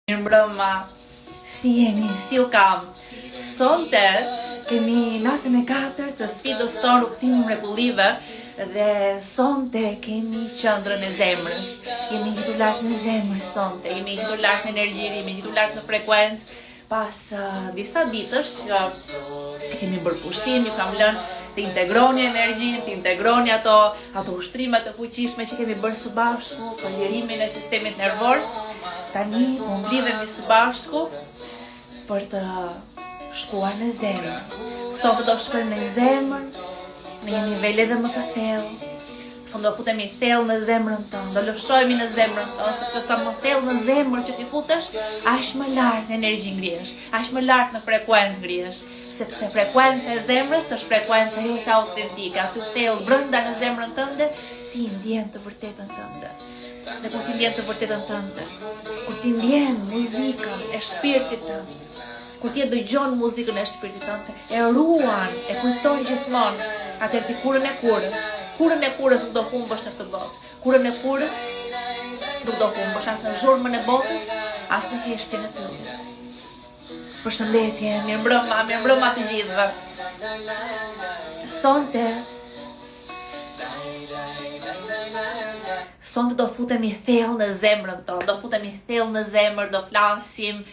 Mirëmbrëma, si jeni, si u kam? Sonte kemi natën e 4 të sfidës tonë rrugtimin mrekullive dhe sonte kemi qendrën e zemrës. Jemi ngjitur lart në zemër sonte, jemi ngjitur lart në energji, jemi ngjitur lart në frekuencë. Pas disa ditësh që kemi bërë pushim, ju kam lënë të integroni energjinë, të integroni ato ushtrimet të fuqishme që kemi bërë së bashku për lirimin e sistemit nervor. Tani po mblidhemi së bashku për të shkuar në zemër. Sot do shkojmë në zemër, në një nivel edhe më të thellë. Sot do futemi thellë në zemrën tonë, do lëshojmë në zemrën tonë, sepse sa më thellë në zemër që ti futesh, aq më lart në energji ngrihesh, aq më lart në frekuencë ngrihesh, sepse frekuenca e zemrës është frekuenca jote autentike, aty thellë brenda në zemrën tënde, ti ndjen të vërtetën tënde. Dhe kur ti ndjen të vërtetën tënde, kur ti ndjen muzikën e shpirtit tënd, kur ti e dëgjon muzikën e shpirtit tënd, e ruan, e kujton gjithmonë, atëherë ti kurrën e kurrës nuk do humbësh në këtë botë. Kurrën e kurrës nuk do humbësh as në zhurmën e botës, as në heshtjen e pyllit. Përshëndetje, mirëmbrëma të gjithëve. Sonte do futemi thellë në zemrën tonë, do futemi thellë në zemër, do flasim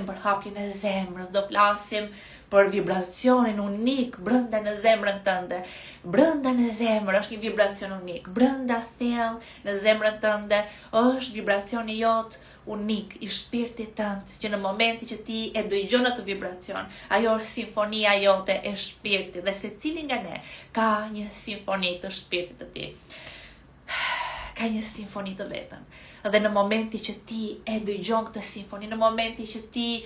për hapjen e zemrës, do flasim për vibracionin unik brenda në zemrën tënde. Brenda në zemër është një vibracion unik, brenda thellë në zemrën tënde është vibracioni jot unik i shpirtit tënd, që në momenti që ti e dëgjon atë vibracion, ajo është simfonia jote e shpirtit dhe secili nga ne ka një simfoni të shpirtit të ti. Ka një simfoni të vetën. Dhe në momenti që ti e dëgjon këtë simfoni, në momenti që ti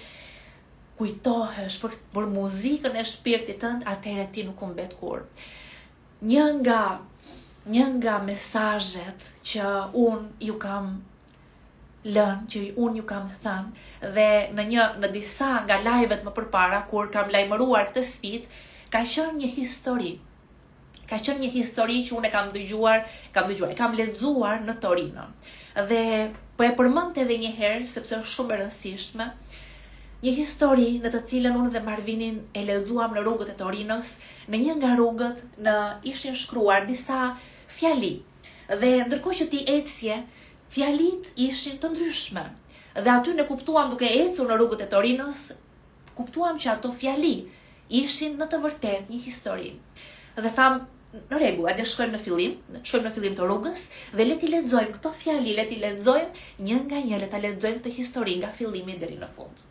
kujtohesh për muzikën e shpirtit tënd, atëherë ti nuk humbet kurrë. Një nga mesazhet që unë ju kam lënë, që unë ju kam thënë, dhe në disa nga live-et më përpara, kur kam lajmëruar këtë sfidë, ka qenë një histori. Ka qenë një histori që unë e kam lexuar në Torino. Dhe po e përmend edhe një herë sepse është shumë e rëndësishme. Një histori në të cilën unë dhe Marvinin e lexuam në rrugët e Torinos. Në një nga rrugët ishin shkruar disa fjali. Dhe ndërkohë që ti ecje, fjalit ishin të ndryshme. Dhe aty ne kuptuam, duke ecur në rrugët e Torinos, kuptuam që ato fjali ishin në të vërtetë një histori. Dhe tham, në rregull, ne shkojmë në fillim të rrugës dhe le t'i lexojmë këto fjali, le t'i lexojmë një nga një, le ta lexojmë këtë histori nga fillimi deri në fund.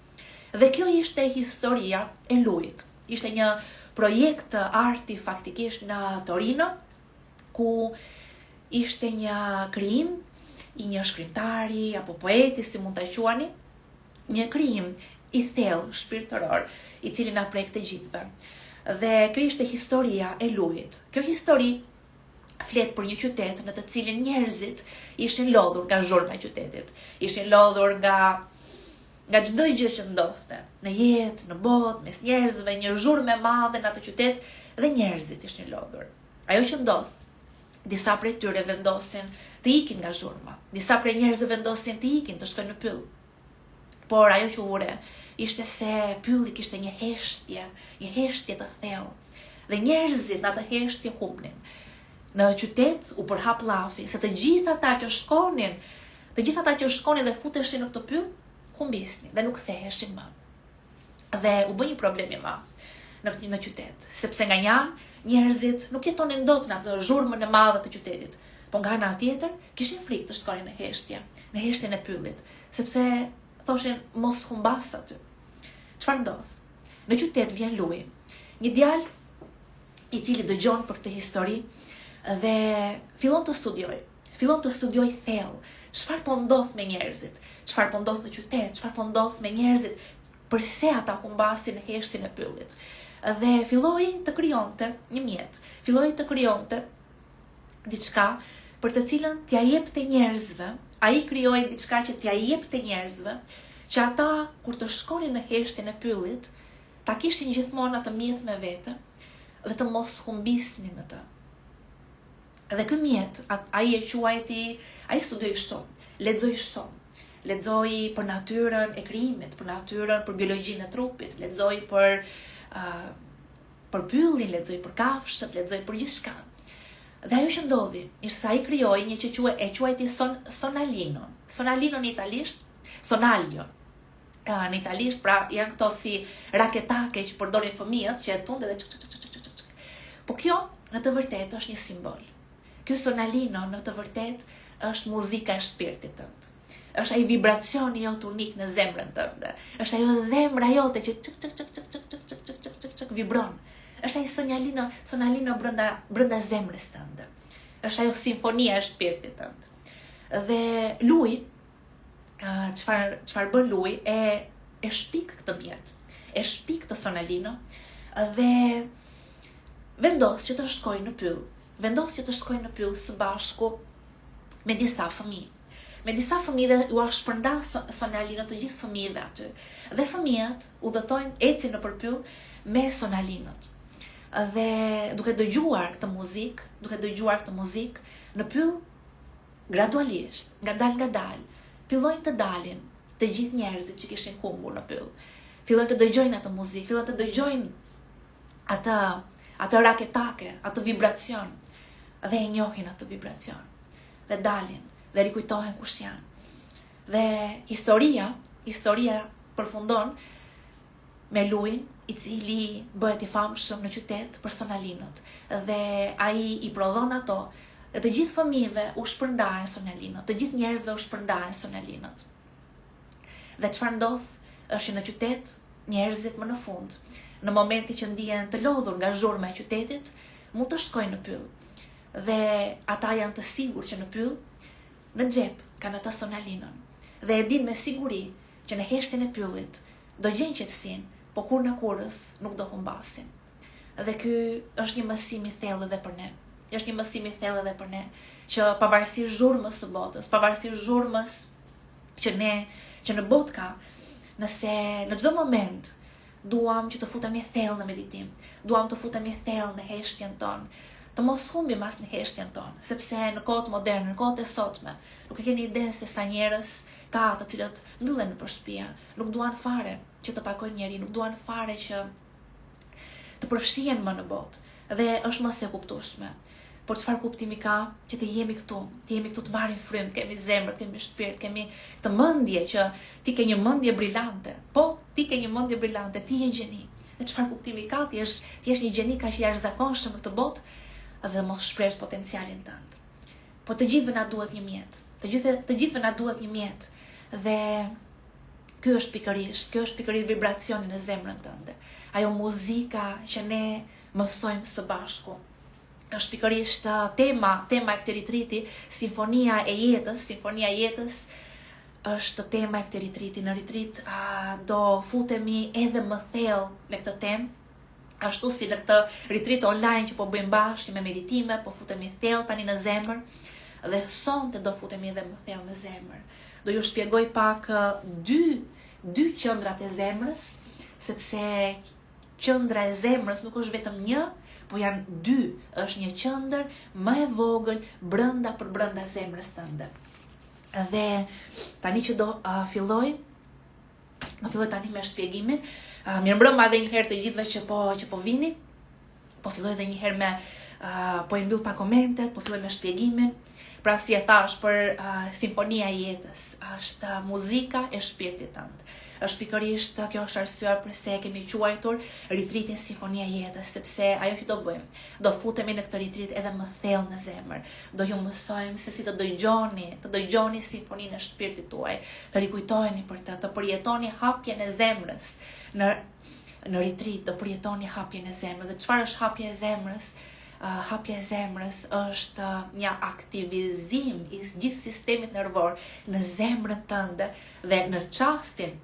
Dhe kjo ishte historia e Luit. Ishte një projekt arti faktikisht në Torino, ku ishte një krijim i një shkrimtari apo poeti, si mund ta quani, një krijim i thellë shpirtëror, i cili na prek të gjithëve. Dhe kjo ishte historia e Luit. Kjo histori flet për një qytet në të cilin njerëzit ishin lodhur nga zhurma e qytetit. Ishin lodhur nga çdo gjë që ndodhte në jetë, në botë, mes njerëzve, një zhurmë e madhe në atë qytet dhe njerëzit ishin lodhur. Ajo që ndodh, disa prej tyre vendosin të ikin nga zhurma. Disa prej njerëzve vendosin të ikin, të shkojnë në pyll. Por ajo që ure ishte se pylli kishte një heshtje të thellë. Dhe njerëzit në atë heshtje humbnin. Në qytet u përhap llafi, se të gjithë ata që shkonin dhe futeshin në këtë pyll, humbisnin dhe nuk ktheheshin më. Dhe u bë një problem i madh në qytet, sepse nga një anë njerëzit nuk jetonin dot në atë zhurmën e madhe të qytetit, por nga ana tjetër kishin frikë të shkonin në heshtjen e pyllit, sepse thoshin mos humbas aty. Çfarë ndodh? Në qytet vjen Lui, një djalë i cili dëgjon për këtë histori dhe fillon të studioj thellë. Çfarë po ndodh me njerëzit? Çfarë po ndodh në qytet? Çfarë po ndodh me njerëzit? Përse ata humbasin në heshtjen e pyllit? Dhe filloi të krijonte një mjet. Filloi të krijonte diçka për të cilën t'ia jepte njerëzve. Ai krijoi diçka që t'ia jepte njerëzve, që ata kur të shkonin në heshtjen e pyllit, ta kishin gjithmonë atë mjet me vete dhe të mos humbisnin atë. Dhe ky mjet, ai e quajti, ai studioi shumë, lexoi shumë. lexoj për natyrën e krijimit, për natyrën, për biologjinë e trupit, lexoj për pyllin, lexoj për kafshët, lexoj për gjithçka. Dhe ajo që ndodhi, ishte se ai krijoi një që quajti sonalino. Sonalino në italisht, sonalio. Në italisht, pra janë këto si raketake që përdorin fëmijët, që e tunde dhe Po kjo në të vërtetë është një simbol. Ky sonalino në të vërtetë është muzika e shpirtit tënd. Është ai vibracioni jot unik në zemrën tënde. Është ajo zemra jote që vibron. Është ai sonalino brenda zemrës tënde. Është ajo simfonia e shpirtit tënd. Dhe Lui, çfarë bën Lui e shpik këtë mjet. E shpik këtë sonalino dhe vendos që të shkojë në pyll. Vendos që të shkojë në pyll së bashku me disa fëmijë. Me disa fëmijë dhe u shpërndan sonalino të gjithë fëmijëve aty. Dhe fëmijët udhëtojnë, ecin nëpër pyll me sonalinot. Dhe duke dëgjuar këtë muzikë në pyll, gradualisht, ngadal, fillojnë të dalin të gjithë njerëzit që kishin humbur në pyll. Fillojnë të dëgjojnë atë muzikë, fillojnë të dëgjojnë atë raketake, atë vibracion, dhe e njohin atë vibracion, dhe dalin, dhe rikujtohen kush janë. Dhe historia përfundon me Luin, i cili bëhet i famshëm në qytet për sonalinot, dhe ai i prodhon ato, dhe të gjithë fëmijëve u shpërndahen sonalinot, të gjithë njerëzve u shpërndahen sonalinot. Dhe çfarë ndodh është që në qytet njerëzit më në fund, në momenti që ndihen të lodhur nga zhurma e qytetit, mund të shkojnë në pyll. Dhe ata janë të sigurt që në pyll, në xhep kanë ata sonalinon. Dhe e din me siguri që në heshtjen e pyllit do gjejnë qetësinë, po kur në kurrës nuk do humbasin. Dhe ky është një mësim i thellë edhe për ne. Është një mësim i thellë edhe për ne, që pavarësisht zhurmës së botës, pavarësisht zhurmës që në botë ka, nëse në çdo moment duam që të futemi thellë në meditim, duam të futemi thellë në heshtjen tonë, të mos humbim as në heshtjen tonë, sepse në kohët moderne, në kohët e sotme, nuk e keni ide se sa njerëz ka të cilët mbyllen nëpër shtëpi, nuk duan fare që të takojnë njeri, nuk duan fare që të përfshihen më në botë, dhe është mos e kuptueshme. Por çfarë kuptimi ka që të jemi këtu të marrim frymë, kemi zemër, kemi shpirt, kemi të mendje që ti ke një mendje brillante. Po, ti ke një mendje brillante, ti je gjeni. Dhe çfarë kuptimi ka ti je një gjeni kaq i jashtëzakonshëm në këtë botë dhe mos shpresh potencialin tënd. Po të gjithëve na duhet një mjet. Të gjithëve na duhet një mjet. Dhe ky është pikërisht vibracioni në zemrën tënde. Ajo muzika që ne mësojmë së bashku. Është pikërisht tema e këtij ritriti, simfonia e jetës është tema e këtij ritriti. Në ritrit do futemi edhe më thellë me këtë temë, ashtu si në këtë ritrit online që po bëjmë bashkë me meditime, po futemi thellë tani në zemër, dhe sonte do futemi edhe më thellë në zemër. Do ju shpjegoj pak dy qendrat e zemrës, sepse qendra e zemrës nuk është vetëm një, po janë dy, është një qendër më e vogël brenda zemrës tënde. Dhe tani që do filloj tani me shpjegimin. Mirëmbrëma edhe një herë të gjithëve që po vini. Po filloj edhe një herë me po i mbyll pa komentet, po filloj me shpjegimin. Pra si e thash për simfonia e jetës, është muzika e shpirtit tënd. Është pikërisht kjo është arsyeja pse kemi quajtur ritritin Simfonia e Jetës, sepse ajo që do bëjmë, do futemi në këtë ritrit edhe më thellë në zemër. Do ju mësojmë se si të dëgjoni simfoninë e shpirtit tuaj, të rikujtoheni për të përjetoni hapjen e zemrës. Në ritrit do përjetoni hapjen e zemrës. Dhe çfarë është hapja e zemrës? Hapja e zemrës është një aktivizim i gjithë sistemit nervor në zemrën tënde dhe në çastin.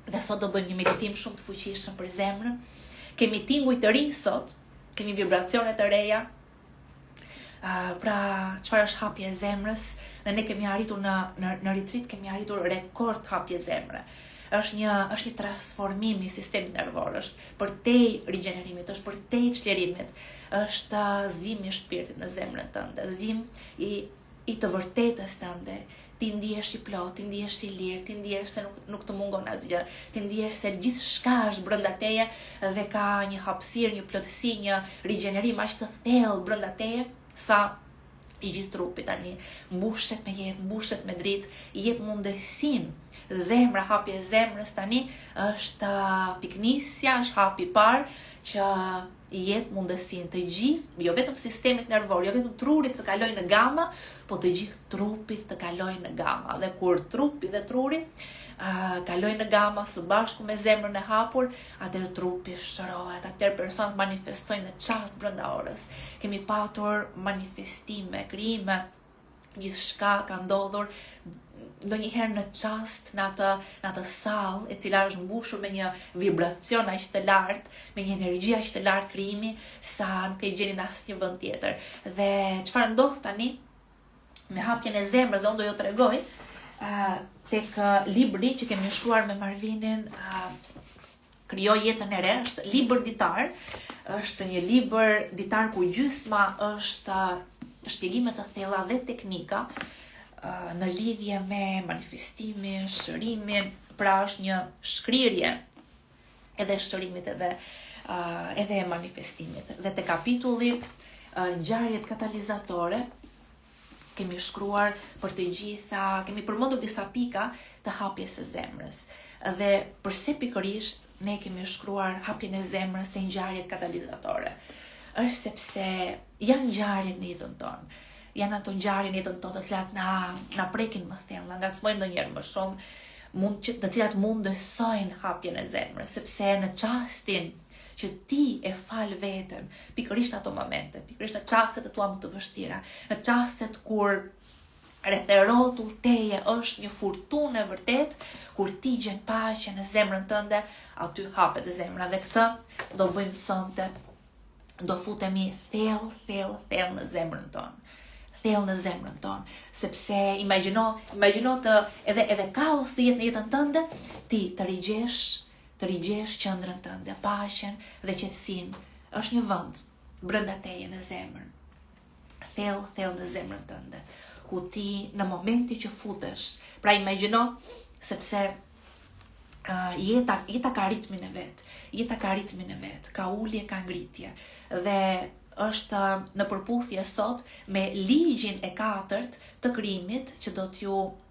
Dhe sot do bëjmë një meditim shumë të fuqishëm për zemrën. Kemi tinguj të rinj sot, kemi vibracione të reja. Pra, çfarë është hapja e zemrës? Dhe ne kemi arritur në ritrit, kemi arritur rekord hapje zemre. Është një transformim i sistemit nervor, është përtej rigjenerimit, është përtej çlirimit, është zgjimi i shpirtit në zemrën tënde, zgjim i i të vërtetës tënde, ti ndihesh i plot, ti ndihesh i lirë, ti ndihesh se nuk të mungon asgjë, ti ndihesh se gjithçka është brenda teje dhe ka një hapësirë, një plotësi, një rigjenerim aq të thellë brenda teje sa i gjithë trupi tani mbushet me jetë, mbushet me dritë, i jep mundësinë. Zemra, hapja e zemrës tani është piknisja, është hapi i parë që i jep mundësinë të gjithë, jo vetëm sistemit nervor, jo vetëm trurit të kalojë në gama, po të gjithë trupit të kalojë në gama. Dhe kur trupi dhe truri kalojnë në gama së bashku me zemrën e hapur, atëherë trupi shërohet, atëherë personat manifestojnë në çast brenda orës. Kemi patur manifestime, krijime, gjithçka ka ndodhur ndonjëherë në çast, në atë sallë e cila është mbushur me një vibracion aq të lartë, me një energji aq të lartë krijimi, sa nuk e gjeni në asnjë vend tjetër. Dhe çfarë ndodh tani me hapjen e zemrës, dhe unë do ju tregoj tek libri që kemi shkruar me Marvinin, Krijo jetën e re, është libër ditar, është një libër ditar ku gjysma është shpjegime të thella dhe teknika në lidhje me manifestimin, shërimin, pra është një shkrirje edhe shërimit edhe manifestimit. Dhe te kapitulli ngjarjet katalizatore kemi shkruar për të gjitha, kemi përmendur disa pika të hapjes së zemrës. Dhe përse pikërisht ne kemi shkruar hapjen e zemrës te ngjarjet katalizatore? Është sepse janë ngjarjet në jetën tonë. Janë ato ngjarje në jetën tonë të cilat na prekin më thellë, ngacmojnë ndonjëherë më shumë, të cilat mundësojnë hapjen e zemrës, sepse në çastin që ti e fal veten, pikërisht ato momente, pikërisht në çastet e tua më të vështira, në çastet kur rreth e rrotull teje është një furtunë e vërtet, kur ti gjen paqe në zemrën tënde, aty hapet zemra. Dhe këtë do bëjmë sonte, do futemi thellë në zemrën tonë. Thellë në zemrën tonë, sepse imagjino të edhe kaos të jetë në jetën tënde, ti të rigjesh qendrën tënde, paqen dhe qetësinë. Është një vend brenda teje në zemër. Thellë në zemrën tënde, ku ti në momentin që futesh, pra imagjino, sepse jeta ka ritmin e vet. Jeta ka ritmin e vet, ka ulje, ka ngritje. Dhe është në përputhje sot me ligjin e 4 të krijimit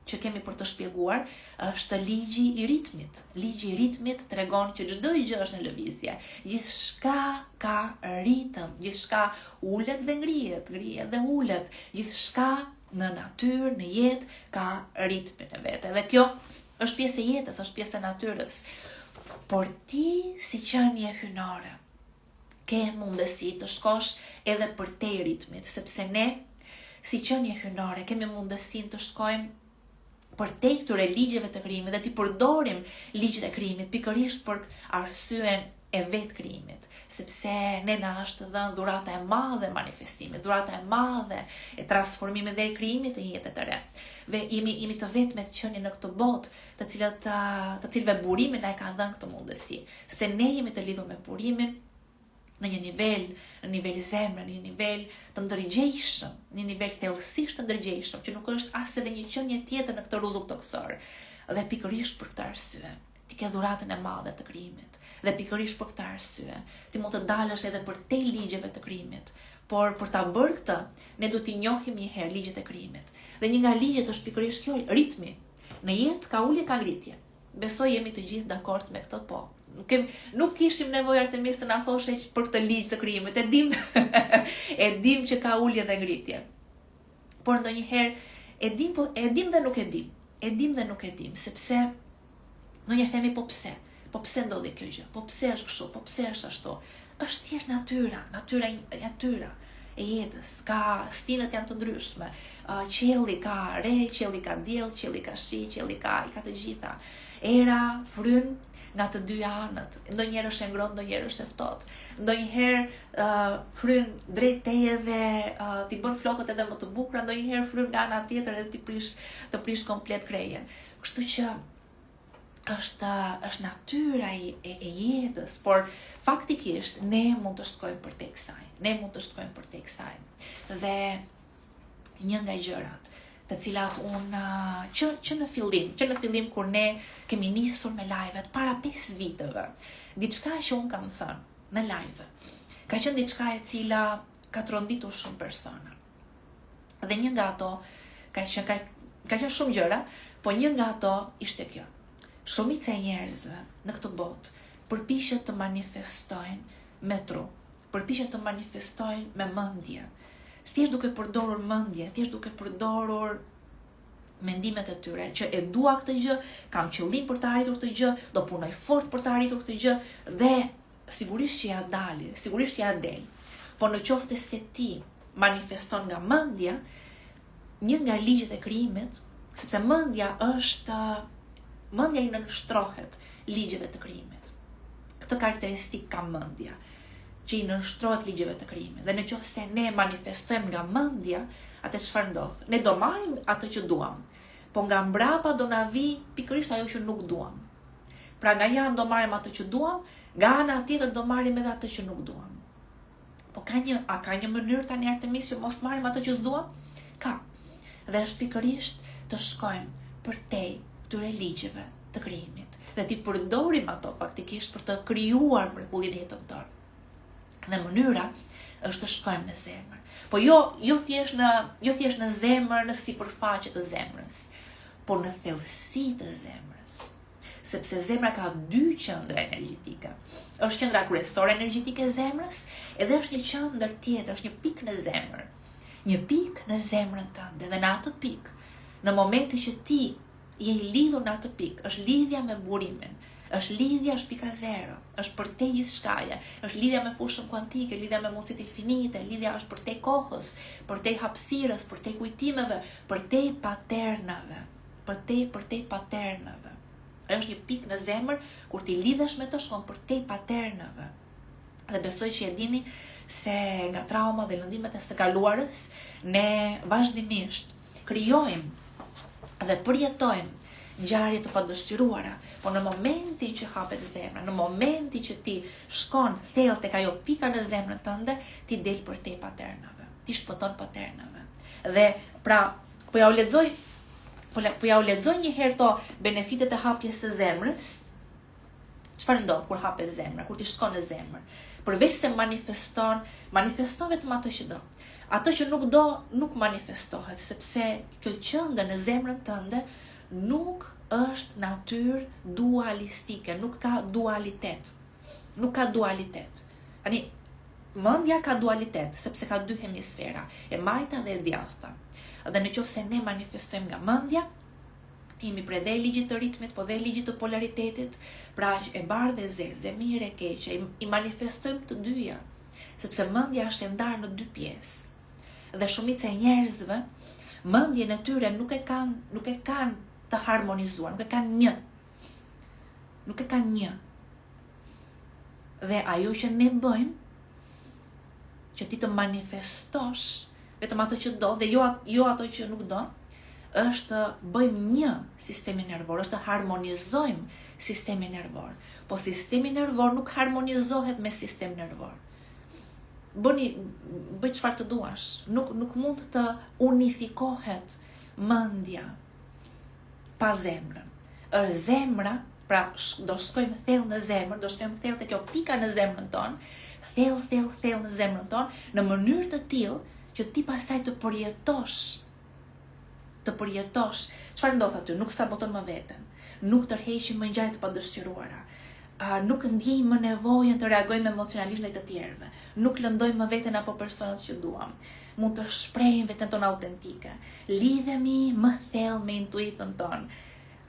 që kemi për të shpjeguar, është ligji i ritmit. Ligji i ritmit tregon që çdo gjë është në lëvizje. Gjithçka ka ritëm, gjithçka ulet dhe ngrihet dhe ulet. Gjithçka në natyrë, në jetë ka ritmin e vet. Dhe kjo është pjesë e jetës, është pjesë e natyrës. Por ti si qenie hyjnore ke mundësi të shkosh edhe për te ritmit, sepse ne, si qenie hyjnore, kemi mundësinë të shkojmë për te këtyre ligjeve të krijimit dhe t'i përdorim ligjet e krijimit pikërisht për arsyen e vetë krijimit, sepse ne na është dhënë dhurata e madhe e manifestimit, dhurata e madhe e transformimit dhe e krijimit të jetës të re. Dhe jemi të vetmet qenie në këtë botë, të cilëve burimi na e ka dhënë këtë mundësi, sepse ne jemi të lidhur me burimin në një nivel zemre, në një nivel të ndërgjegjshëm, një nivel thellësisht të ndërgjegjshëm, që nuk është as edhe një qenie tjetër në këtë rrezull toksor. Dhe pikërisht për këtë arsye, ti ke dhuratën e madhe të krijimit. Dhe pikërisht për këtë arsye, ti mund të dalësh edhe për te ligjeve të krijimit. Por për ta bërë këtë, ne duhet t'i njohim një herë ligjet e krijimit. Dhe një nga ligjet është pikërisht kjo, ritmi. Në jetë ka ulje, ka ngritje. Besoj jemi të gjithë dakord me këtë, po. Nuk kishim nevojë Artemis të na thoshe për këtë ligj të krijimit. E dim që ka ulje dhe ngritje. Por ndonjëherë e dim dhe nuk e dim. E dim dhe nuk e dim, sepse ndonjëherë themi po pse? Po pse ndodhi kjo gjë? Po pse është kështu? Po pse është ashtu? Është thjesht natyra e jetës. Ka stinët janë të ndryshme. Qielli ka re, qielli ka diell, qielli ka shi, qielli ka të gjitha. Era fryn nga të dy anët. Ndonjëherë është e ngrohtë, ndonjëherë është e ftohtë. Ndonjëherë fryn drejt teje dhe ti bën flokët edhe më të bukura, ndonjëherë fryn nga ana tjetër edhe të prish komplet krejen. Kështu që është natyra e jetës, por faktikisht ne mund të shkojmë për tek kësaj. Dhe një nga gjërat të cilat unë që në fillim kur ne kemi nisur me live-et para 5 viteve, diçka që unë kam thënë në live, ka qenë diçka e cila ka tronditur shumë persona. Dhe një nga ato ka qenë shumë gjëra, po një nga ato ishte kjo. Shumica e njerëzve në këtë botë përpiqen të manifestojnë me tru, përpiqen të manifestojnë me mendje, thjesht duke përdorur mendje, thjesht duke përdorur mendimet e tyre, që e dua këtë gjë, kam qëllim për të arritur këtë gjë, do punoj fort për të arritur këtë gjë, dhe sigurisht që ja dali, sigurisht që ja del. Po në qoftë se ti manifeston nga mendja, një nga ligjet e krijimit, sepse mendja i nënshtrohet ligjeve të krijimit. Këtë karakteristikë ka mendja, që i nënshtrohet ligjeve të krijimit. Dhe nëse ne manifestojmë nga mendja, atë çfarë ndodh? Ne do marrim atë që duam, po nga mbrapa do na vi pikërisht ajo që nuk duam. Pra nga një anë do marrim atë që duam, nga ana tjetër do marrim edhe atë që nuk duam. Po ka një mënyrë tani Artemis që mos marrim atë që s'duam? Ka. Dhe është pikërisht të shkojmë përtej këtyre ligjeve të krijimit dhe ti përdorim ato faktikisht për të krijuar mrekullinë jetën tonë. Dhe mënyra është të shkojmë në zemër. Po jo thjesht në zemër, në sipërfaqe të zemrës, po në thellësi të zemrës. Sepse zemra ka 2 qendra energjetike. Është qendra kryesore energjetike e zemrës, edhe është një qendër tjetër, është një pikë në zemër. Një pikë në zemrën tënde, dhe në atë pikë, në momentin që ti je i lidhur në atë pikë, është lidhja me burimin. Është pika 0, është përtej gjithçkaje, është lidhja me fushën kuantike, lidhja me mundësitë infinite, lidhja është përtej kohës, përtej hapësirës, përtej kujtimeve, përtej paternave, përtej paternave. Ajo është një pikë në zemër, kur ti lidhesh me të shkon përtej paternave. Dhe besoj që e dini se nga trauma dhe lëndimet e së kaluarës, ne vazhdimisht krijojmë dhe përjetojmë ngjarje të padëshiruara, po në momentin që hapet zemra, në momentin që ti shkon thellë tek ajo pika në zemrën tënde, ti del përtej paternave, ti shpëton paternave. Dhe pra, po ja u lexoj një herë to benefitet e hapjes së zemrës. Çfarë ndodh kur hapet zemra, kur ti shkon në zemër? Përveç se manifeston vetëm ato që do. Ato që nuk do, nuk manifestohet, sepse kjo qendër në zemrën tënde nuk është natyrë dualistike, nuk ka dualitet. Mendja ka dualitet, sepse ka 2 hemisfera, e majta dhe e djathta. Dhe nëse ne manifestojmë nga mendja, jemi predhe ligjit të ritmit, po dhe ligjit të polaritetit, pra e bardhë e zezë, e mirë e keqe, i manifestojmë të dyja, sepse mendja është e ndarë në 2 pjesë. Dhe shumica e njerëzve, mendjen e tyre nuk e kanë të harmonizuar, nuk e kanë një. Dhe ajo që ne bëjmë, që ti të manifestosh vetëm ato që do, dhe jo ato që nuk do, është të bëjmë një sistemi nervor, është të harmonizojmë sistemi nervor. Po sistemi nervor nuk harmonizohet me sistem nervor. Bëj çfarë të duash, nuk mund të unifikohet mendja pa zemrën. Është zemra, pra do shkojmë thellë në zemër, do shkojmë thellë te kjo pika në zemrën tonë, thellë në zemrën tonë, në mënyrë të tillë që ti pastaj të përjetosh. Çfarë ndodh aty? Nuk saboton më veten, nuk tërheqim më ngjarje të padëshiruara, nuk ndjej më nevojën të reagojmë emocionalisht ndaj të tjerëve, nuk lëndojmë më veten apo personat që duam. Mund të shprehim veten tonë autentike, lidhemi më thellë me intuitën tonë,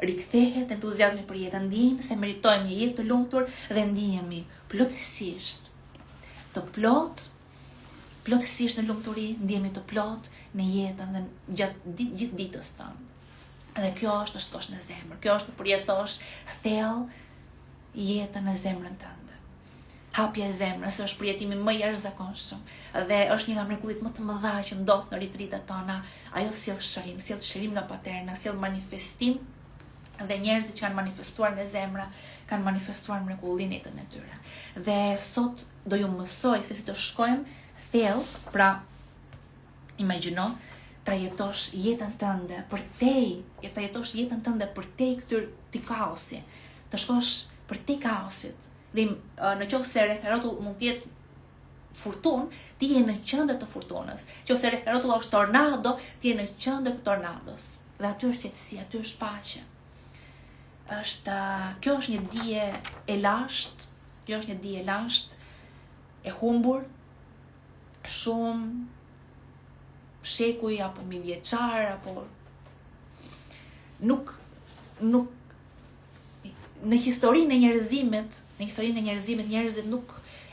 rikthehet entuziazmi për jetën, ndjejmë se meritojmë një jetë të lumtur dhe ndihemi plotësisht të plotësisht në lumturi, ndihemi të plot në jetën dhe gjatë gjithë ditës tonë. Dhe kjo është të shkosh në zemër, kjo është të përjetosh thellë jetën në zemrën tënde. Hapja e zemrës është përjetimi më i jashtëzakonshëm dhe është një nga mrekullitë më të mëdha që ndodh në ritritet tona. Ajo sjell shërim nga paterna, sjell manifestim, dhe njerëzit që kanë manifestuar nga zemra kanë manifestuar mrekullinë e jetën e tyre. Dhe sot do ju mësoj se si të shkojmë thellë, pra imagjino ta jetosh jetën tënde për te këtij kaosi, të shkosh për te kaosit. Dhe në qoftë se rreth rrotull mund të jetë furtunë, ti je në qendër të furtunës. Nëse rreth rrotull është tornado, ti je në qendër të tornados. Dhe aty është qetësi, aty është paqe. Kjo është një dije e lashtë, e humbur, shumë shekuj apo mijëvjeçar apo nuk në historinë e njerëzimit, njerëzit nuk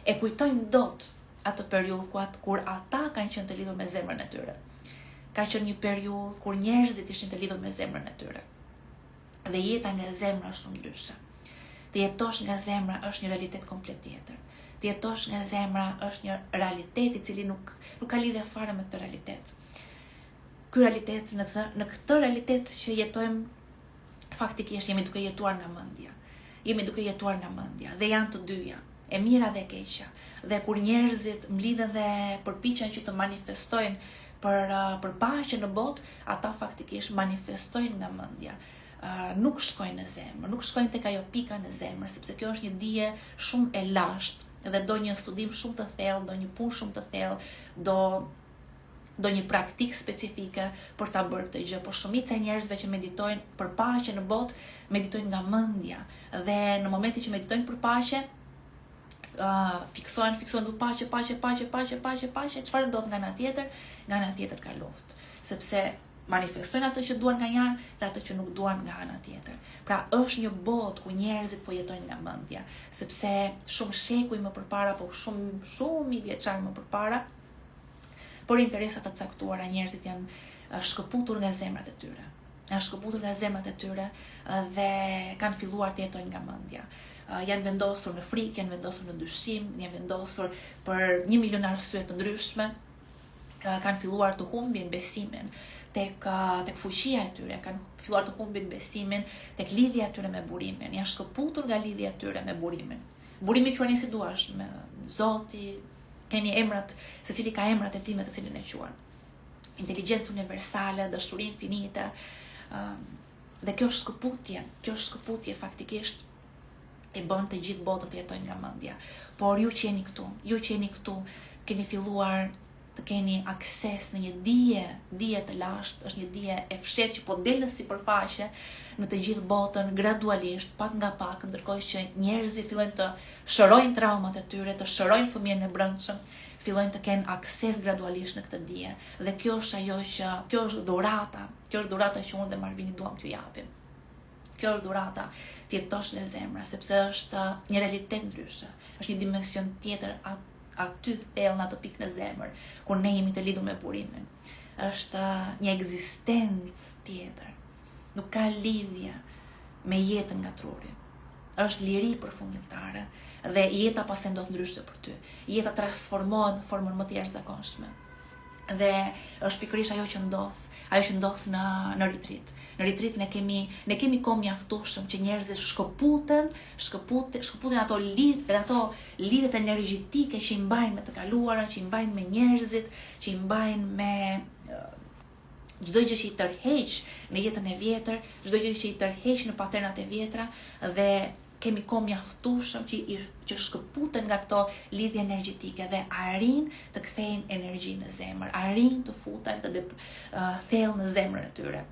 e kujtojnë dot atë periudhë kur ata kanë qenë të lidhur me zemrën e tyre. Ka qenë një periudhë kur njerëzit ishin të lidhur me zemrën e tyre. Dhe jeta nga zemra është shumë ndryshe. Të jetosh nga zemra është një realitet komplet tjetër. Të jetosh nga zemra është një realitet i cili nuk ka lidhje fare me këtë realitet. Ky realitet, në këtë realitet që jetojmë, faktikisht jemi duke jetuar nga mendja. Dhe janë të dyja, e mira dhe e keqja. Dhe kur njerëzit mblidhen dhe përpiqen që të manifestojnë për paqe në botë, ata faktikisht manifestojnë nga mendja. Nuk shkojnë në zemër, nuk shkojnë tek ajo pika në zemër, sepse kjo është një dije shumë e lashtë dhe do një studim shumë të thellë, do një punë shumë të thellë, do një praktikë specifike për ta bërë këtë gjë. Por shumica e njerëzve që meditojnë për paqe në botë, meditojnë nga mendja. Dhe në momentin që meditojnë për paqe, fiksohen du paqe, çfarë ndodh nga ana tjetër? Nga ana tjetër ka luftë. Sepse manifestojnë atë që duan nga njëra dhe atë që nuk duan nga ana tjetër. Pra është një botë ku njerëzit po jetojnë nga mendja, sepse shumë shekuj më përpara, po shumë i vjeçar më përpara, por interesa të caktuara njerëzit janë shkëputur nga zemrat e tyre. Dhe kanë filluar të jetojnë nga mendja. Janë vendosur në frikë, janë vendosur në dyshim, janë vendosur për 1 milion arsye të ndryshme. Kanë filluar të humbin besimin tek fuqia e tyre, kanë filluar të humbin besimin tek lidhja e tyre me burimin. Janë shkëputur nga lidhja e tyre me burimin. Burimi quani si duash, me Zoti, keni emrat, secili ka emrat e tij me të cilin e quan. Inteligjencë universale, dashuri infinite. Dhe kjo shkëputje faktikisht e bën të gjithë botën të jetojnë nga mendja. Por ju që jeni këtu, keni filluar të keni akses në një dije të lashtë, është një dije e fshehtë që po del në sipërfaqe në të gjithë botën gradualisht, pak nga pak, ndërkohë që njerëzit fillojnë të shërojnë traumat e tyre, të shërojnë fëmijën e brendshëm, fillojnë të kenë akses gradualisht në këtë dije. Dhe kjo është dhurata që unë dhe Marvini duam t'ju japim. Kjo është dhurata të jetosh në zemra, sepse është një realitet ndryshe, është një dimension tjetër aty thellë në atë pikë në zemër, kur ne jemi të lidhur me burimin. Është një ekzistencë tjetër. Nuk ka lidhje me jetën nga truri. Është liri përfundimtare dhe jeta pastaj ndodh ndryshe për ty. Jeta transformohet në formën më të jashtëzakonshme. Dhe është pikërisht ajo që ndodh në retreat. Në retreat ne kemi kohë mjaftueshëm që njerëzit shkëputen ato lidhet energjetike që i mbajnë me të kaluarën, që i mbajnë me njerëzit, që i mbajnë me çdo gjë që i tërheq në jetën e vjetër, çdo gjë që i tërheq në paternat e vjetra, dhe kemi kohë mjaftueshëm që shkëputen nga këto lidhje energjetike dhe arrin të kthejnë energji në zemër, arrin të futen të thellë në zemrën e tyre.